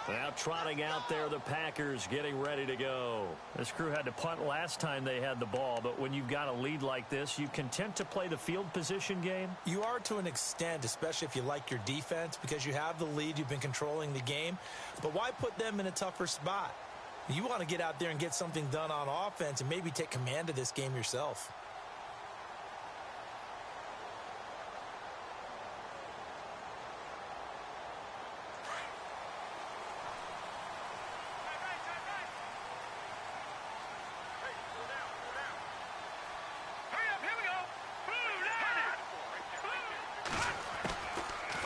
Now trotting out there, the Packers getting ready to go. This crew had to punt last time they had the ball, but when you've got a lead like this, you content to play the field position game? You are to an extent, especially if you like your defense, because you have the lead, you've been controlling the game. But why put them in a tougher spot? You want to get out there and get something done on offense and maybe take command of this game yourself.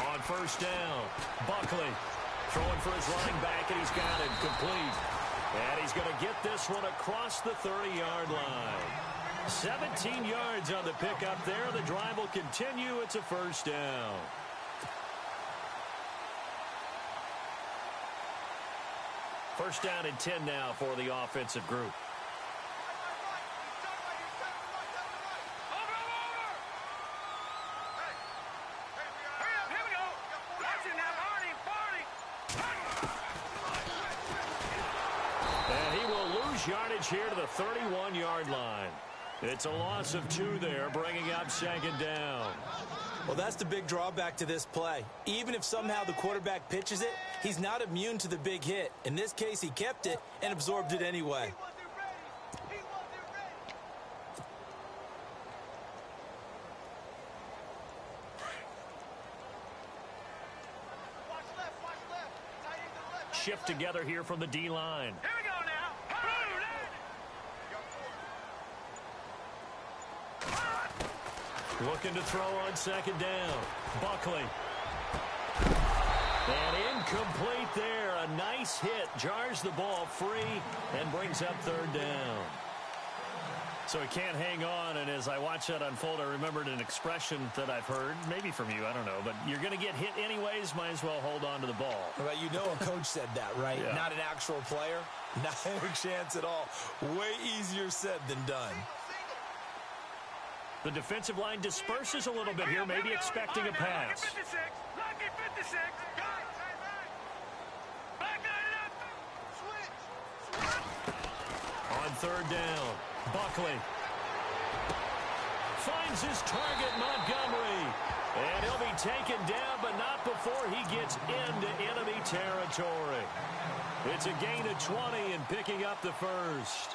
On 1st down, Buckley throwing for his running back, and he's got it complete. And he's going to get this one across the 30-yard line. 17 yards on the pickup there. The drive will continue. It's a 1st down. First down and 10 now for the offensive group. Yardage here to the 31-yard line. It's a loss of 2 there, bringing up 2nd down. Well, that's the big drawback to this play. Even if somehow the quarterback pitches it, he's not immune to the big hit. In this case, he kept it and absorbed it anyway. Shift together here from the D-line. Here we go now. Looking to throw on 2nd down. Buckley. And incomplete there. A nice hit. Jars the ball free and brings up 3rd down. So he can't hang on, and as I watch that unfold, I remembered an expression that I've heard, maybe from you, I don't know, but you're going to get hit anyways, might as well hold on to the ball. Right, you know a coach said that, right? Yeah. Not an actual player. Not a chance at all. Way easier said than done. The defensive line disperses a little bit here, maybe expecting a pass. Lucky 56. Lucky 56. Back it up. Switch. On 3rd down, Buckley finds his target, Montgomery. And he'll be taken down, but not before he gets into enemy territory. It's a gain of 20 and picking up the 1st.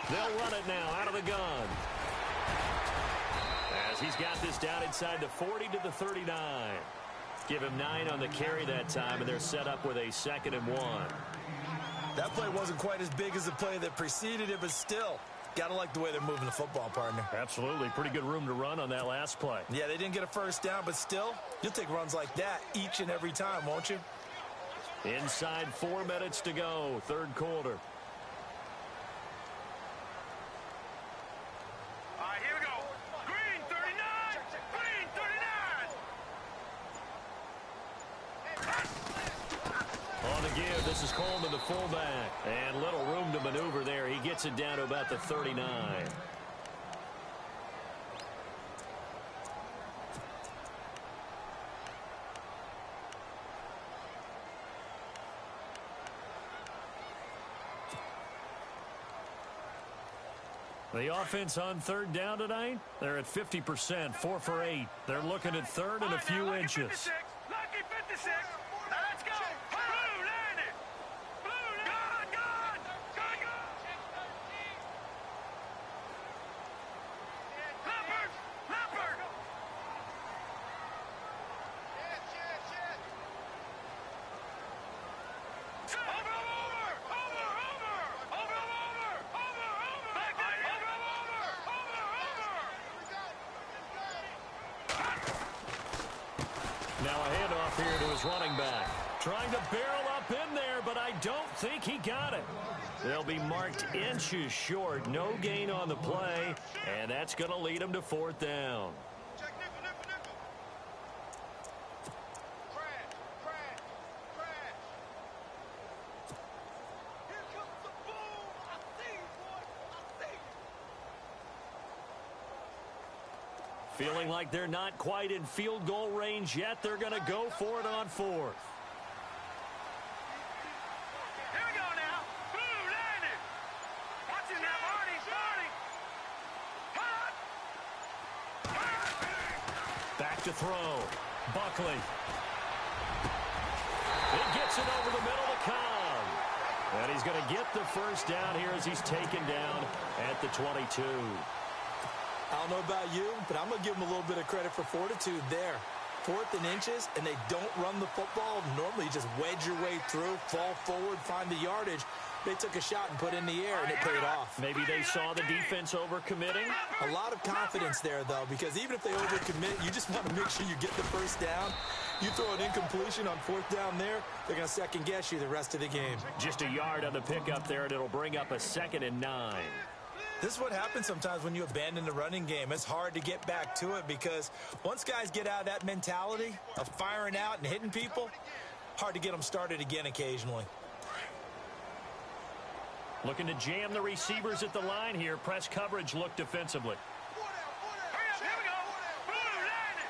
They'll run it now out of the gun. As he's got this down inside the 40 to the 39. Give him 9 on the carry that time, and they're set up with a 2nd and 1. That play wasn't quite as big as the play that preceded it, but still, got to like the way they're moving the football, partner. Absolutely. Pretty good room to run on that last play. Yeah, they didn't get a first down, but still, you'll take runs like that each and every time, won't you? Inside 4 minutes to go, 3rd quarter. All right, here we go. Green 39. Green 39. On the give, this is Coleman, the fullback. And little room to maneuver there. He gets it down to about the 39. The offense on 3rd down tonight, they're at 50%, 4 for 8. They're looking at 3rd and a few inches. 56. Lucky 56. Now let's go. Blue landed. Blue landed. Good. Good. Leopard. Leopard. Now a handoff here to his running back. Trying to barrel up in there, but I don't think he got it. They'll be marked inches short. No gain on the play, and that's going to lead him to 4th down. Check nickel, nickel, nickel. Crash, crash, crash. Here comes the boom. I see you, boy. I see you. Feeling like they're not quite in field goal range yet. They're going to go for it on 4th. Here we go now. Blue landed. Watch him now, Marty. Marty. Back to throw. Buckley. He gets it over the middle to Cobb. And he's going to get the first down here as he's taken down at the 22. I don't know about you, but I'm going to give them a little bit of credit for fortitude there. 4th and inches, and they don't run the football. Normally, you just wedge your way through, fall forward, find the yardage. They took a shot and put it in the air, and it paid off. Maybe they saw the defense overcommitting. A lot of confidence there, though, because even if they overcommit, you just want to make sure you get the first down. You throw an incompletion on 4th down there, they're going to second-guess you the rest of the game. Just a yard on the pickup there, and it'll bring up a 2nd and 9. This is what happens sometimes when you abandon the running game. It's hard to get back to it because once guys get out of that mentality of firing out and hitting people, hard to get them started again occasionally. Looking to jam the receivers at the line here. Press coverage look defensively. Hurry up, here we go. Blue landed.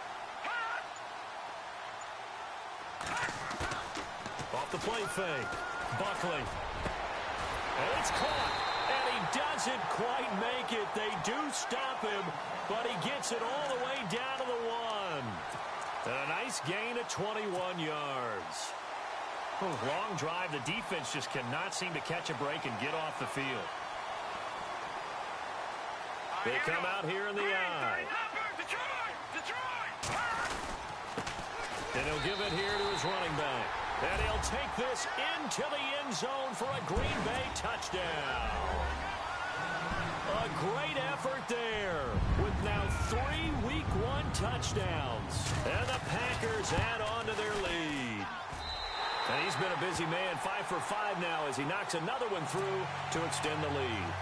Off the play fake. Buckley. And it's caught. And he doesn't quite make it. They do stop him, but he gets it all the way down to the 1. And a nice gain of 21 yards. Long drive. The defense just cannot seem to catch a break and get off the field. They come out here in the eye. And he'll give it here to his running back. And he'll take this into the end zone for a Green Bay touchdown. A great effort there with now 3 Week 1 touchdowns. And the Packers add on to their lead. And he's been a busy man, 5 for 5 now as he knocks another one through to extend the lead.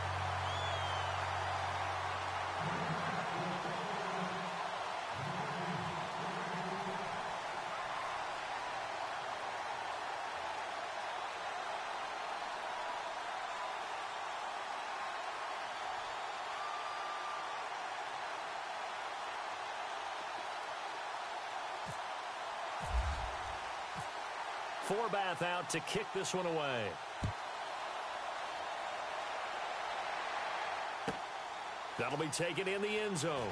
Forbath out to kick this one away. That'll be taken in the end zone.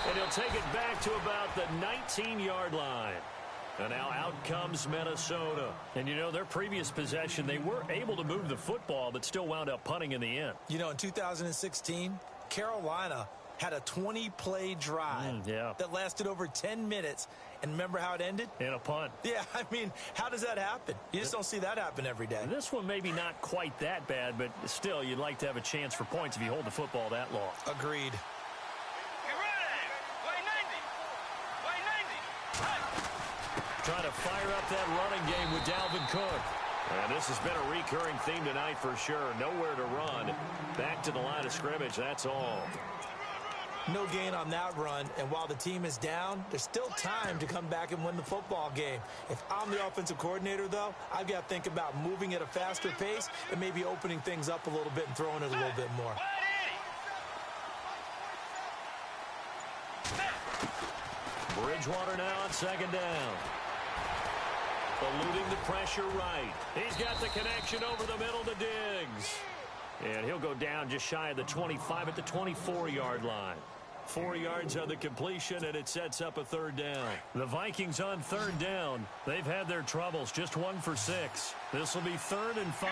And he'll take it back to about the 19-yard line. And now out comes Minnesota. And, you know, their previous possession, they were able to move the football, but still wound up punting in the end. You know, in 2016, Carolina had a 20-play drive that lasted over 10 minutes. And remember how it ended? In a punt. Yeah, I mean, how does that happen? You just don't see that happen every day. This one maybe not quite that bad, but still, you'd like to have a chance for points if you hold the football that long. Agreed. Trying to fire up that running game with Dalvin Cook. And this has been a recurring theme tonight for sure. Nowhere to run. Back to the line of scrimmage, that's all. No gain on that run, and while the team is down, there's still time to come back and win the football game. If I'm the offensive coordinator, though, I've got to think about moving at a faster pace and maybe opening things up a little bit and throwing it a little bit more. Bridgewater now on second down. Eluding the pressure right. He's got the connection over the middle to Diggs. And he'll go down just shy of the 25 at the 24-yard line. 4 yards on the completion, and it sets up a third down. The Vikings on third down. They've had their troubles, just 1 for 6. This will be 3rd and 5.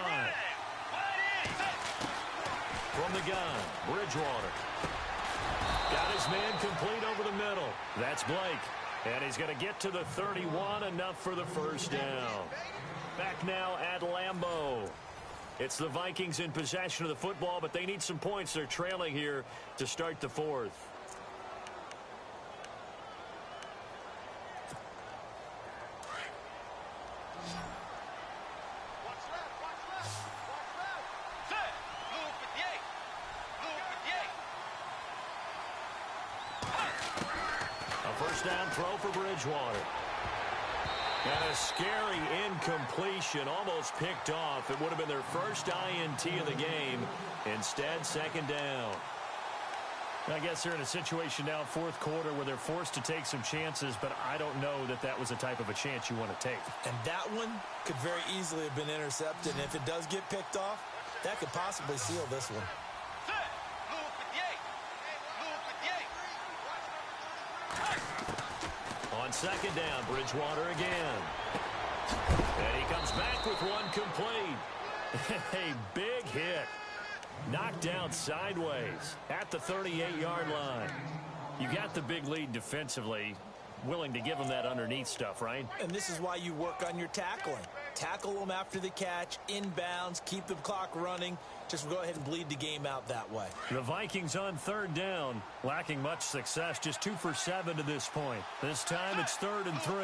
From the gun, Bridgewater. Got his man complete over the middle. That's Blake. And he's going to get to the 31, enough for the first down. Back now at Lambeau. It's the Vikings in possession of the football, but they need some points. They're trailing here to start the 4th. First down throw for Bridgewater. And a scary incompletion, almost picked off. It would have been their first INT of the game. Instead, second down. I guess they're in a situation now, 4th quarter, where they're forced to take some chances, but I don't know that that was the type of a chance you want to take. And that one could very easily have been intercepted. And if it does get picked off, that could possibly seal this one. On second down, Bridgewater again. And he comes back with one complete. A big hit. Knocked down sideways at the 38-yard line. You got the big lead defensively. Willing to give them that underneath stuff, right? And this is why you work on your tackling. Tackle them after the catch, inbounds, keep the clock running. Just go ahead and bleed the game out that way. The Vikings on third down, lacking much success, just 2 for 7 to this point. This time it's 3rd and 3.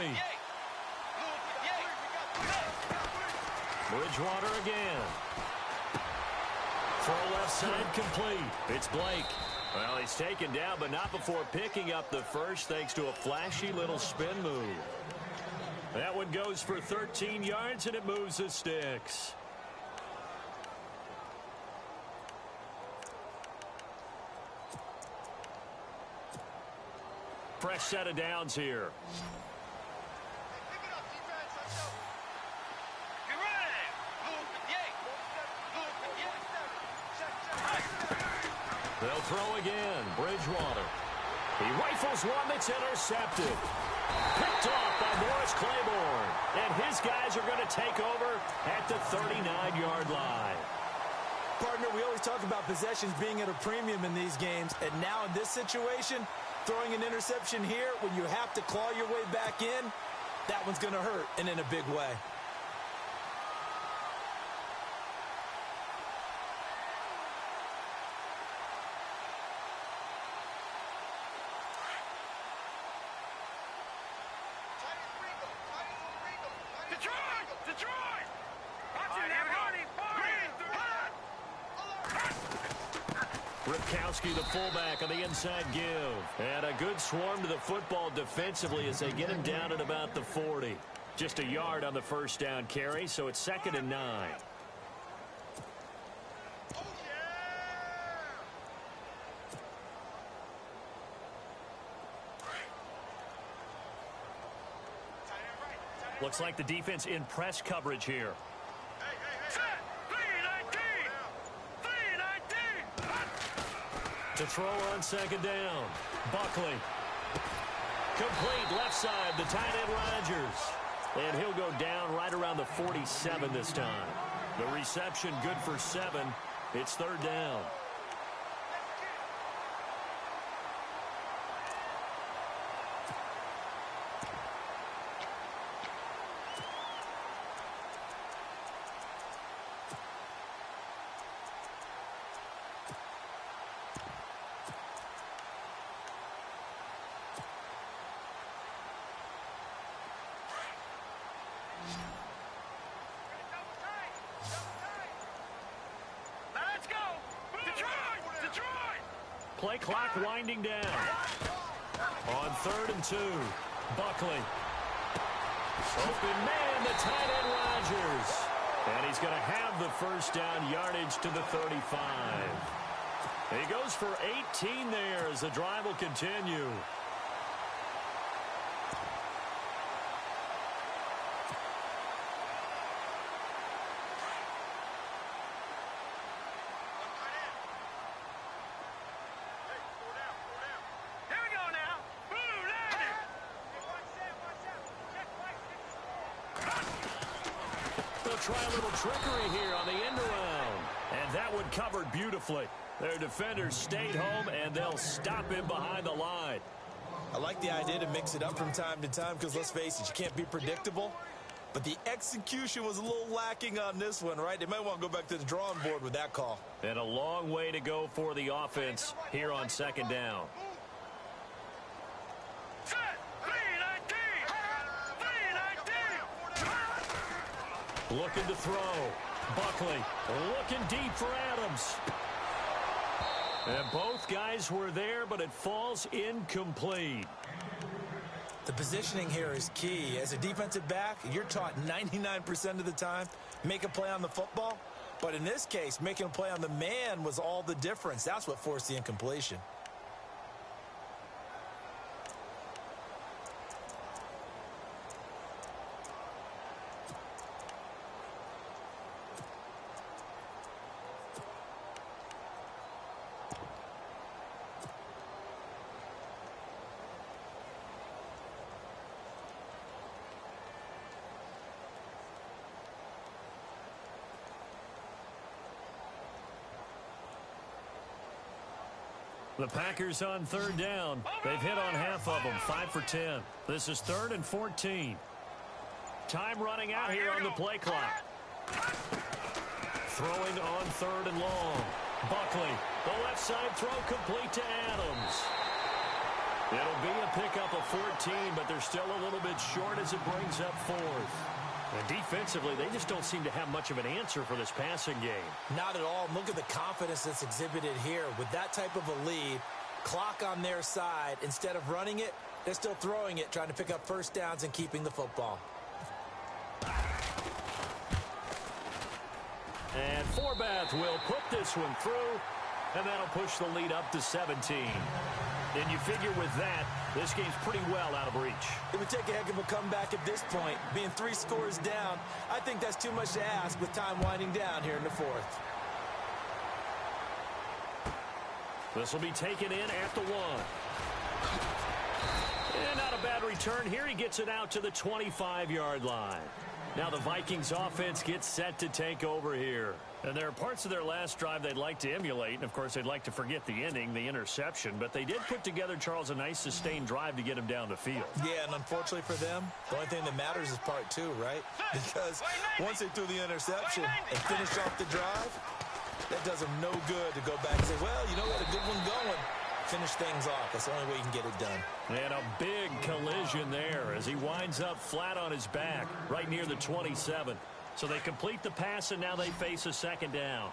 Bridgewater again. Throw left side complete. It's Blake. Well, he's taken down, but not before picking up the first, thanks to a flashy little spin move. That one goes for 13 yards, and it moves the sticks. Fresh set of downs here. They'll throw again. Bridgewater. He rifles one that's intercepted. Picked off by Morris Claiborne. And his guys are going to take over at the 39-yard line. Partner, we always talk about possessions being at a premium in these games. And now in this situation, throwing an interception here when you have to claw your way back in, that one's going to hurt, and in a big way. Ripkowski, the fullback, on the inside give. And a good swarm to the football defensively as they get him down at about the 40. Just a yard on the first down carry, so it's 2nd and 9. Looks like the defense in press coverage here. To throw on second down. Buckley. Complete left side, the tight end Rodgers. And he'll go down right around the 47 this time. The reception good for 7. It's third down. Play clock winding down. On 3rd and 2. Buckley. Open man, the tight end Rodgers. And he's going to have the first down, yardage to the 35. He goes for 18 there as the drive will continue. Try a little trickery here on the end around. And that one covered beautifully. Their defenders stayed home, and they'll stop him behind the line. I like the idea to mix it up from time to time because, let's face it, you can't be predictable. But the execution was a little lacking on this one, right? They might want to go back to the drawing board with that call. And a long way to go for the offense here on 2nd down. Looking to throw. Buckley looking deep for Adams. And both guys were there, but it falls incomplete. The positioning here is key. As a defensive back, you're taught 99% of the time, make a play on the football. But in this case, making a play on the man was all the difference. That's what forced the incompletion. The Packers on 3rd down. They've hit on half of them, 5 for 10. This is 3rd and 14. Time running out here on the play clock. Throwing on 3rd and long. Buckley, the left side throw complete to Adams. It'll be a pickup of 14, but they're still a little bit short as it brings up 4th. And defensively, they just don't seem to have much of an answer for this passing game. Not at all. Look at the confidence that's exhibited here. With that type of a lead, clock on their side, instead of running it, they're still throwing it, trying to pick up first downs and keeping the football. And Forbath will put this one through, and that'll push the lead up to 17. And you figure with that, this game's pretty well out of reach. It would take a heck of a comeback at this point. Being 3 scores down, I think that's too much to ask with time winding down here in the 4th. This will be taken in at the 1. And not a bad return here. He gets it out to the 25-yard line. Now the Vikings offense gets set to take over here. And there are parts of their last drive they'd like to emulate. And, of course, they'd like to forget the ending, the interception. But they did put together, Charles, a nice sustained drive to get him down the field. Yeah, and unfortunately for them, the only thing that matters is part 2, right? Because once they threw the interception and finished off the drive, that does them no good to go back and say, well, you know, we had a good one going. Finish things off. That's the only way you can get it done. And a big collision there as he winds up flat on his back right near the 27. So they complete the pass, and now they face a 2nd down.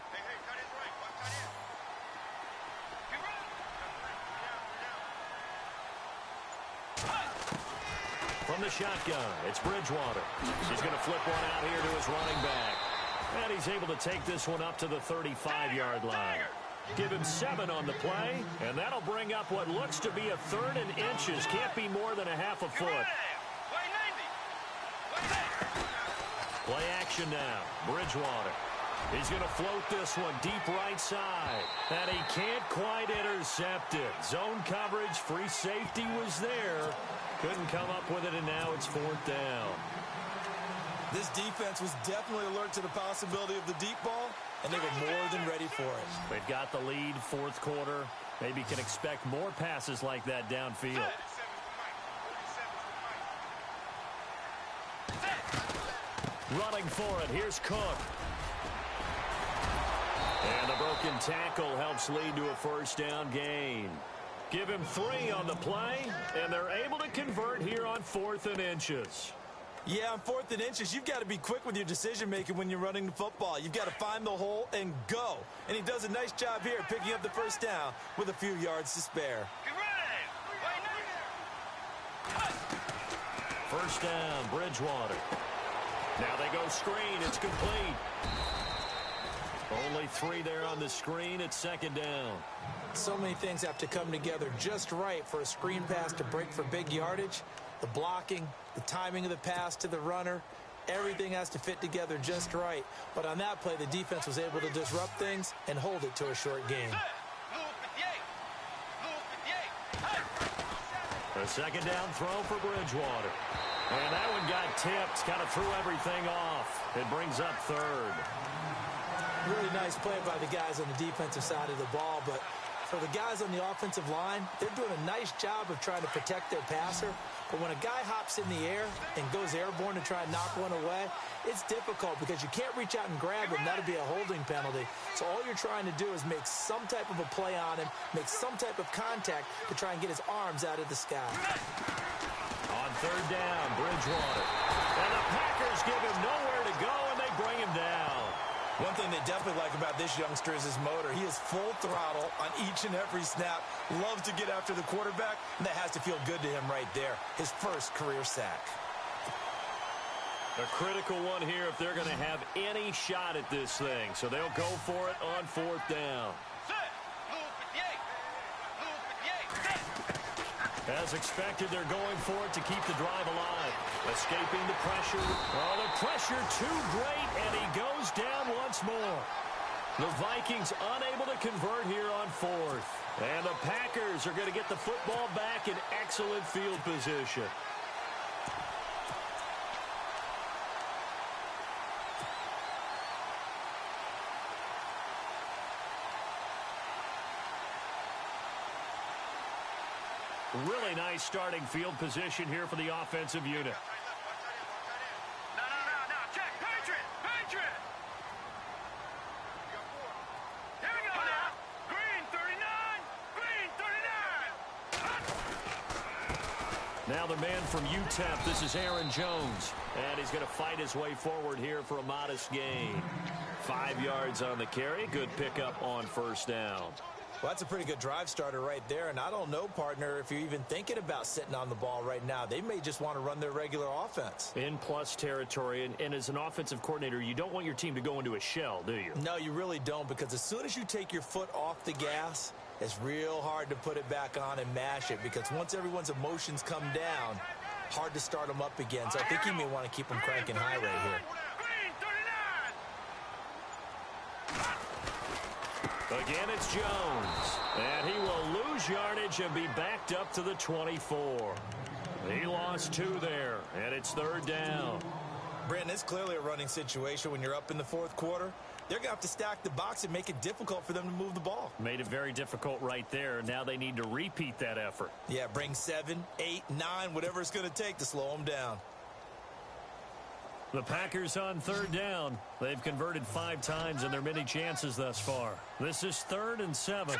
From the shotgun, it's Bridgewater. He's going to flip one out here to his running back. And he's able to take this one up to the 35-yard line. Give him 7 on the play, and that'll bring up what looks to be a 3rd and inches. Can't be more than a half a foot. Play action now. Bridgewater. He's going to float this one deep right side. And he can't quite intercept it. Zone coverage, free safety was there. Couldn't come up with it, and now it's 4th down. This defense was definitely alert to the possibility of the deep ball, and they were more than ready for it. They've got the lead, 4th quarter. Maybe can expect more passes like that downfield. Running for it, here's Cook. And a broken tackle helps lead to a 1st down gain. Give him 3 on the play, and they're able to convert here on 4th and inches. Yeah, on 4th and inches, you've got to be quick with your decision-making when you're running the football. You've got to find the hole and go. And he does a nice job here picking up the 1st down with a few yards to spare. 1st down, Bridgewater. Now they go screen. It's complete. Only 3 there on the screen. It's 2nd down. So many things have to come together just right for a screen pass to break for big yardage. The blocking, the timing of the pass to the runner, everything has to fit together just right. But on that play, the defense was able to disrupt things and hold it to a short gain. A 2nd down throw for Bridgewater. And that one got tipped, kind of threw everything off. It brings up 3rd. Really nice play by the guys on the defensive side of the ball, but for the guys on the offensive line, they're doing a nice job of trying to protect their passer. But when a guy hops in the air and goes airborne to try and knock one away, it's difficult because you can't reach out and grab him. That'll be a holding penalty. So all you're trying to do is make some type of a play on him, make some type of contact to try and get his arms out of the sky. On 3rd down, Bridgewater. And the Packers give him nowhere to go, and they bring him down. One thing they definitely like about this youngster is his motor. He is full throttle on each and every snap. Loves to get after the quarterback, and that has to feel good to him right there. His 1st career sack. A critical one here if they're going to have any shot at this thing. So they'll go for it on 4th down. As expected, they're going for it to keep the drive alive. Escaping the pressure. Oh, the pressure too great, and he goes down once more. The Vikings unable to convert here on 4th. And the Packers are going to get the football back in excellent field position. Really nice starting field position here for the offensive unit. No. Check. Patriot. Here we go now. Green 39. Now the man from UTEP, this is Aaron Jones. And he's going to fight his way forward here for a modest gain. 5 yards on the carry. Good pickup on 1st down. Well, that's a pretty good drive starter right there, and I don't know, partner, if you're even thinking about sitting on the ball right now. They may just want to run their regular offense. In plus territory, and as an offensive coordinator, you don't want your team to go into a shell, do you? No, you really don't, because as soon as you take your foot off the gas, it's real hard to put it back on and mash it, because once everyone's emotions come down, hard to start them up again. So I think you may want to keep them cranking high right here. Again, it's Jones. And he will lose yardage and be backed up to the 24. He lost 2 there, and it's 3rd down. Brandon, it's clearly a running situation when you're up in the 4th quarter. They're going to have to stack the box and make it difficult for them to move the ball. Made it very difficult right there. Now they need to repeat that effort. Yeah, bring 7, 8, 9, whatever it's going to take to slow them down. The Packers on 3rd down. They've converted 5 times in their many chances thus far. This is 3rd and 7.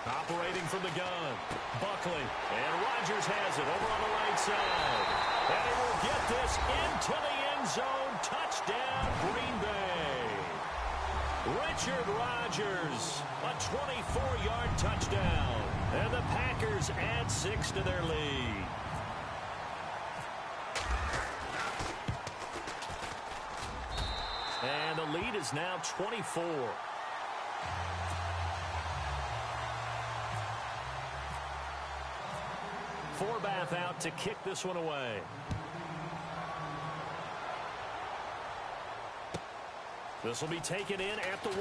Operating from the gun. Buckley. And Rodgers has it over on the right side. And he will get this into the end zone. Touchdown, Green Bay. Richard Rodgers, a 24-yard touchdown. And the Packers add 6 to their lead. And the lead is now 24. Forbath out to kick this one away. This will be taken in at the 1.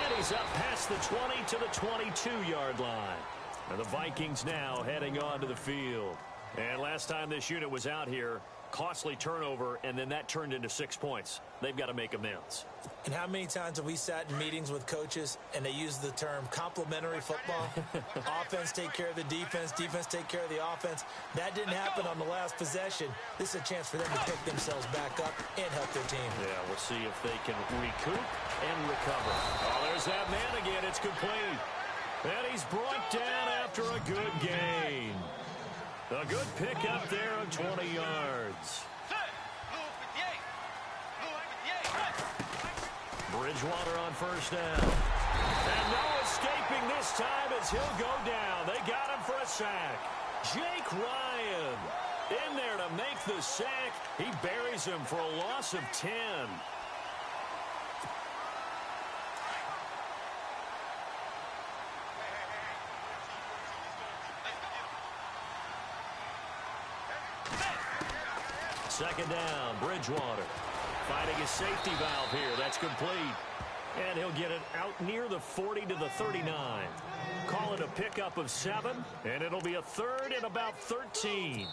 And he's up past the 20 to the 22-yard line. And the Vikings now heading onto the field. And last time this unit was out here, costly turnover, and then that turned into 6 points. They've got to make amends. And how many times have we sat in meetings with coaches and they use the term complementary football? Offense take care of the defense, defense take care of the offense. That didn't happen on the last possession. This is a chance for them to pick themselves back up and help their team. Yeah, we'll see if they can recoup and recover. Oh, there's that man again. It's complete. And he's brought down after a good gain. A good pickup there of 20 yards. Bridgewater on first down. And no escaping this time as he'll go down. They got him for a sack. Jake Ryan in there to make the sack. He buries him for a loss of 10. Second down, Bridgewater. Finding his safety valve here. That's complete. And he'll get it out near the 40 to the 39. Call it a pickup of 7, and it'll be a third and about 13.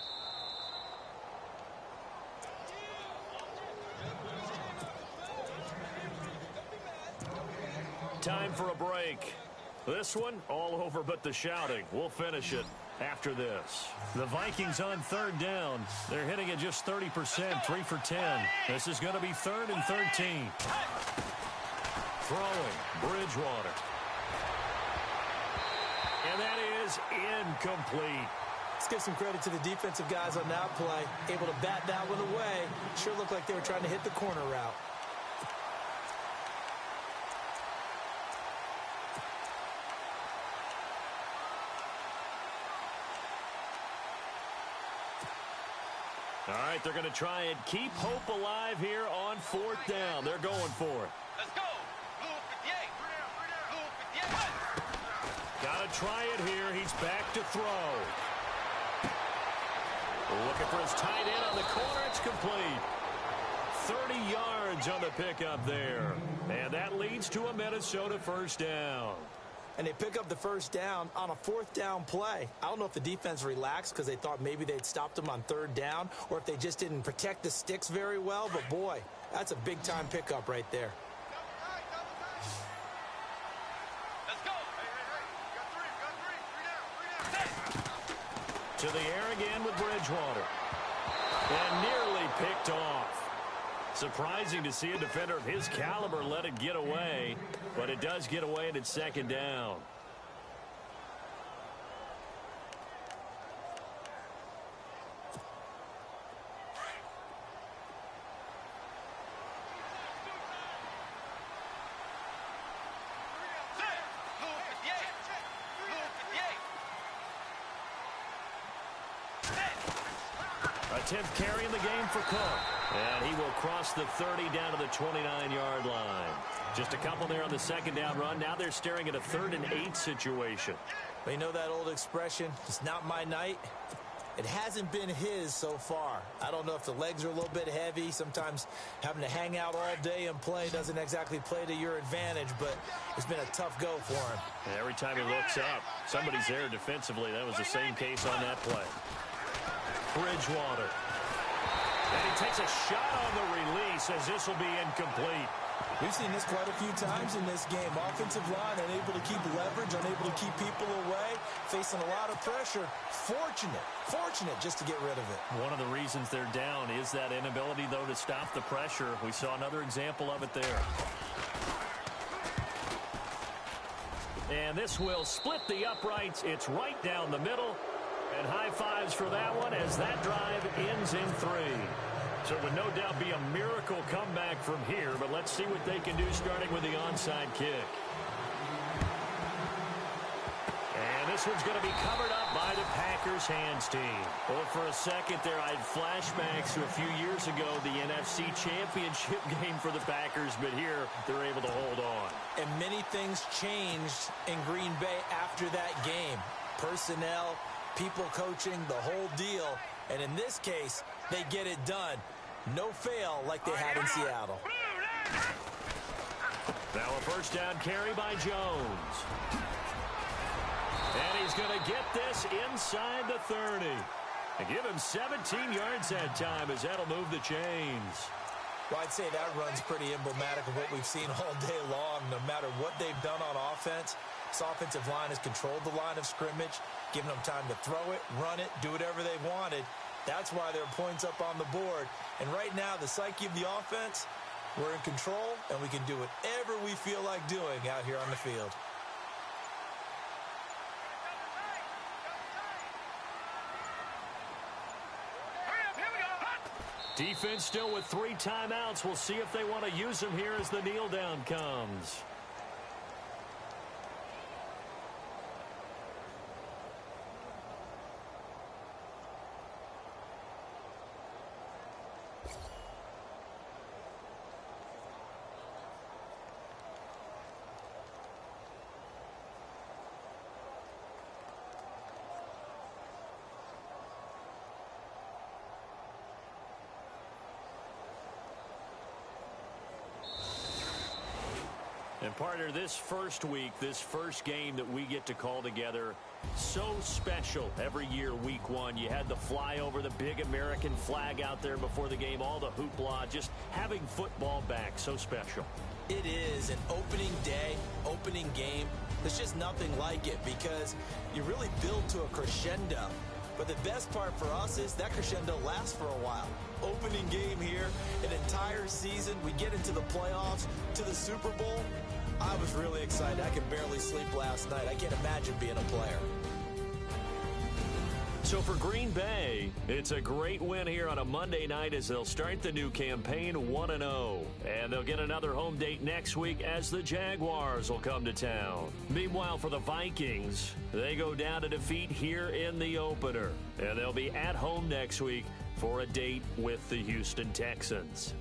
Time for a break. This one, all over but the shouting. We'll finish it after this. The Vikings on third down. They're hitting it just 30%, 3 for 10. This is going to be 3rd and 13. Throwing, Bridgewater. And that is incomplete. Let's give some credit to the defensive guys on that play. Able to bat that one away. Sure looked like they were trying to hit the corner route. All right, they're going to try and keep hope alive here on 4th down. They're going for it. Let's go. Blue 58. Blue 58. Got to try it here. He's back to throw. Looking for his tight end on the corner. It's complete. 30 yards on the pickup there. And that leads to a Minnesota first down. And they pick up the first down on a 4th down play. I don't know if the defense relaxed because they thought maybe they'd stopped them on 3rd down or if they just didn't protect the sticks very well. But, boy, that's a big-time pickup right there. Let's go. To the air again with Bridgewater. And nearly picked off. Surprising to see a defender of his caliber let it get away, but it does get away and it's 2nd down. Blue 58. Blue 58. A 10th carry in the game for Cook. And he will cross the 30 down to the 29-yard line. Just a couple there on the 2nd down run. Now they're staring at a 3rd and 8 situation. But you know that old expression, it's not my night? It hasn't been his so far. I don't know if the legs are a little bit heavy. Sometimes having to hang out all day and play doesn't exactly play to your advantage, but it's been a tough go for him. And every time he looks up, somebody's there defensively. That was the same case on that play. Bridgewater. And he takes a shot on the release as this will be incomplete. We've seen this quite a few times in this game. Offensive line unable to keep leverage, unable to keep people away, facing a lot of pressure. Fortunate just to get rid of it. One of the reasons they're down is that inability, though, to stop the pressure. We saw another example of it there. And this will split the uprights. It's right down the middle. And high fives for that one as that drive ends in 3. So it would no doubt be a miracle comeback from here, but let's see what they can do starting with the onside kick. And this one's going to be covered up by the Packers hands team. Well, for a second there, I had flashbacks to a few years ago, the NFC Championship game for the Packers, but here they're able to hold on. And many things changed in Green Bay after that game. Personnel, people coaching, the whole deal. And in this case, they get it done. No fail like they had in Seattle. Now a first down carry by Jones. And he's going to get this inside the 30. And give him 17 yards that time as that'll move the chains. Well, I'd say that run's pretty emblematic of what we've seen all day long. No matter what they've done on offense, this offensive line has controlled the line of scrimmage, given them time to throw it, run it, do whatever they wanted. That's why there are points up on the board. And right now, the psyche of the offense, we're in control, and we can do whatever we feel like doing out here on the field. Defense still with 3 timeouts. We'll see if they want to use them here as the kneel down comes. And partner, this first week, this first game that we get to call together, so special every year, week 1. You had the flyover, the big American flag out there before the game, all the hoopla, just having football back, so special. It is an opening day, opening game. There's just nothing like it because you really build to a crescendo. But the best part for us is that crescendo lasts for a while. Opening game here, an entire season. We get into the playoffs, to the Super Bowl. I was really excited. I could barely sleep last night. I can't imagine being a player. So for Green Bay, it's a great win here on a Monday night as they'll start the new campaign 1-0. And they'll get another home date next week as the Jaguars will come to town. Meanwhile, for the Vikings, they go down to defeat here in the opener. And they'll be at home next week for a date with the Houston Texans.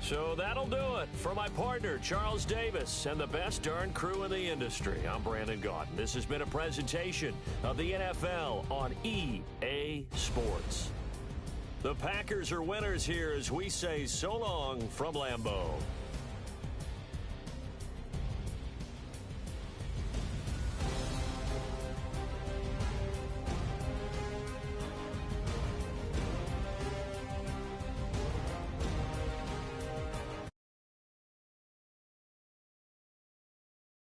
So that'll do it. For my partner, Charles Davis, and the best darn crew in the industry, I'm Brandon Gaudin. This has been a presentation of the NFL on EA Sports. The Packers are winners here as we say so long from Lambeau.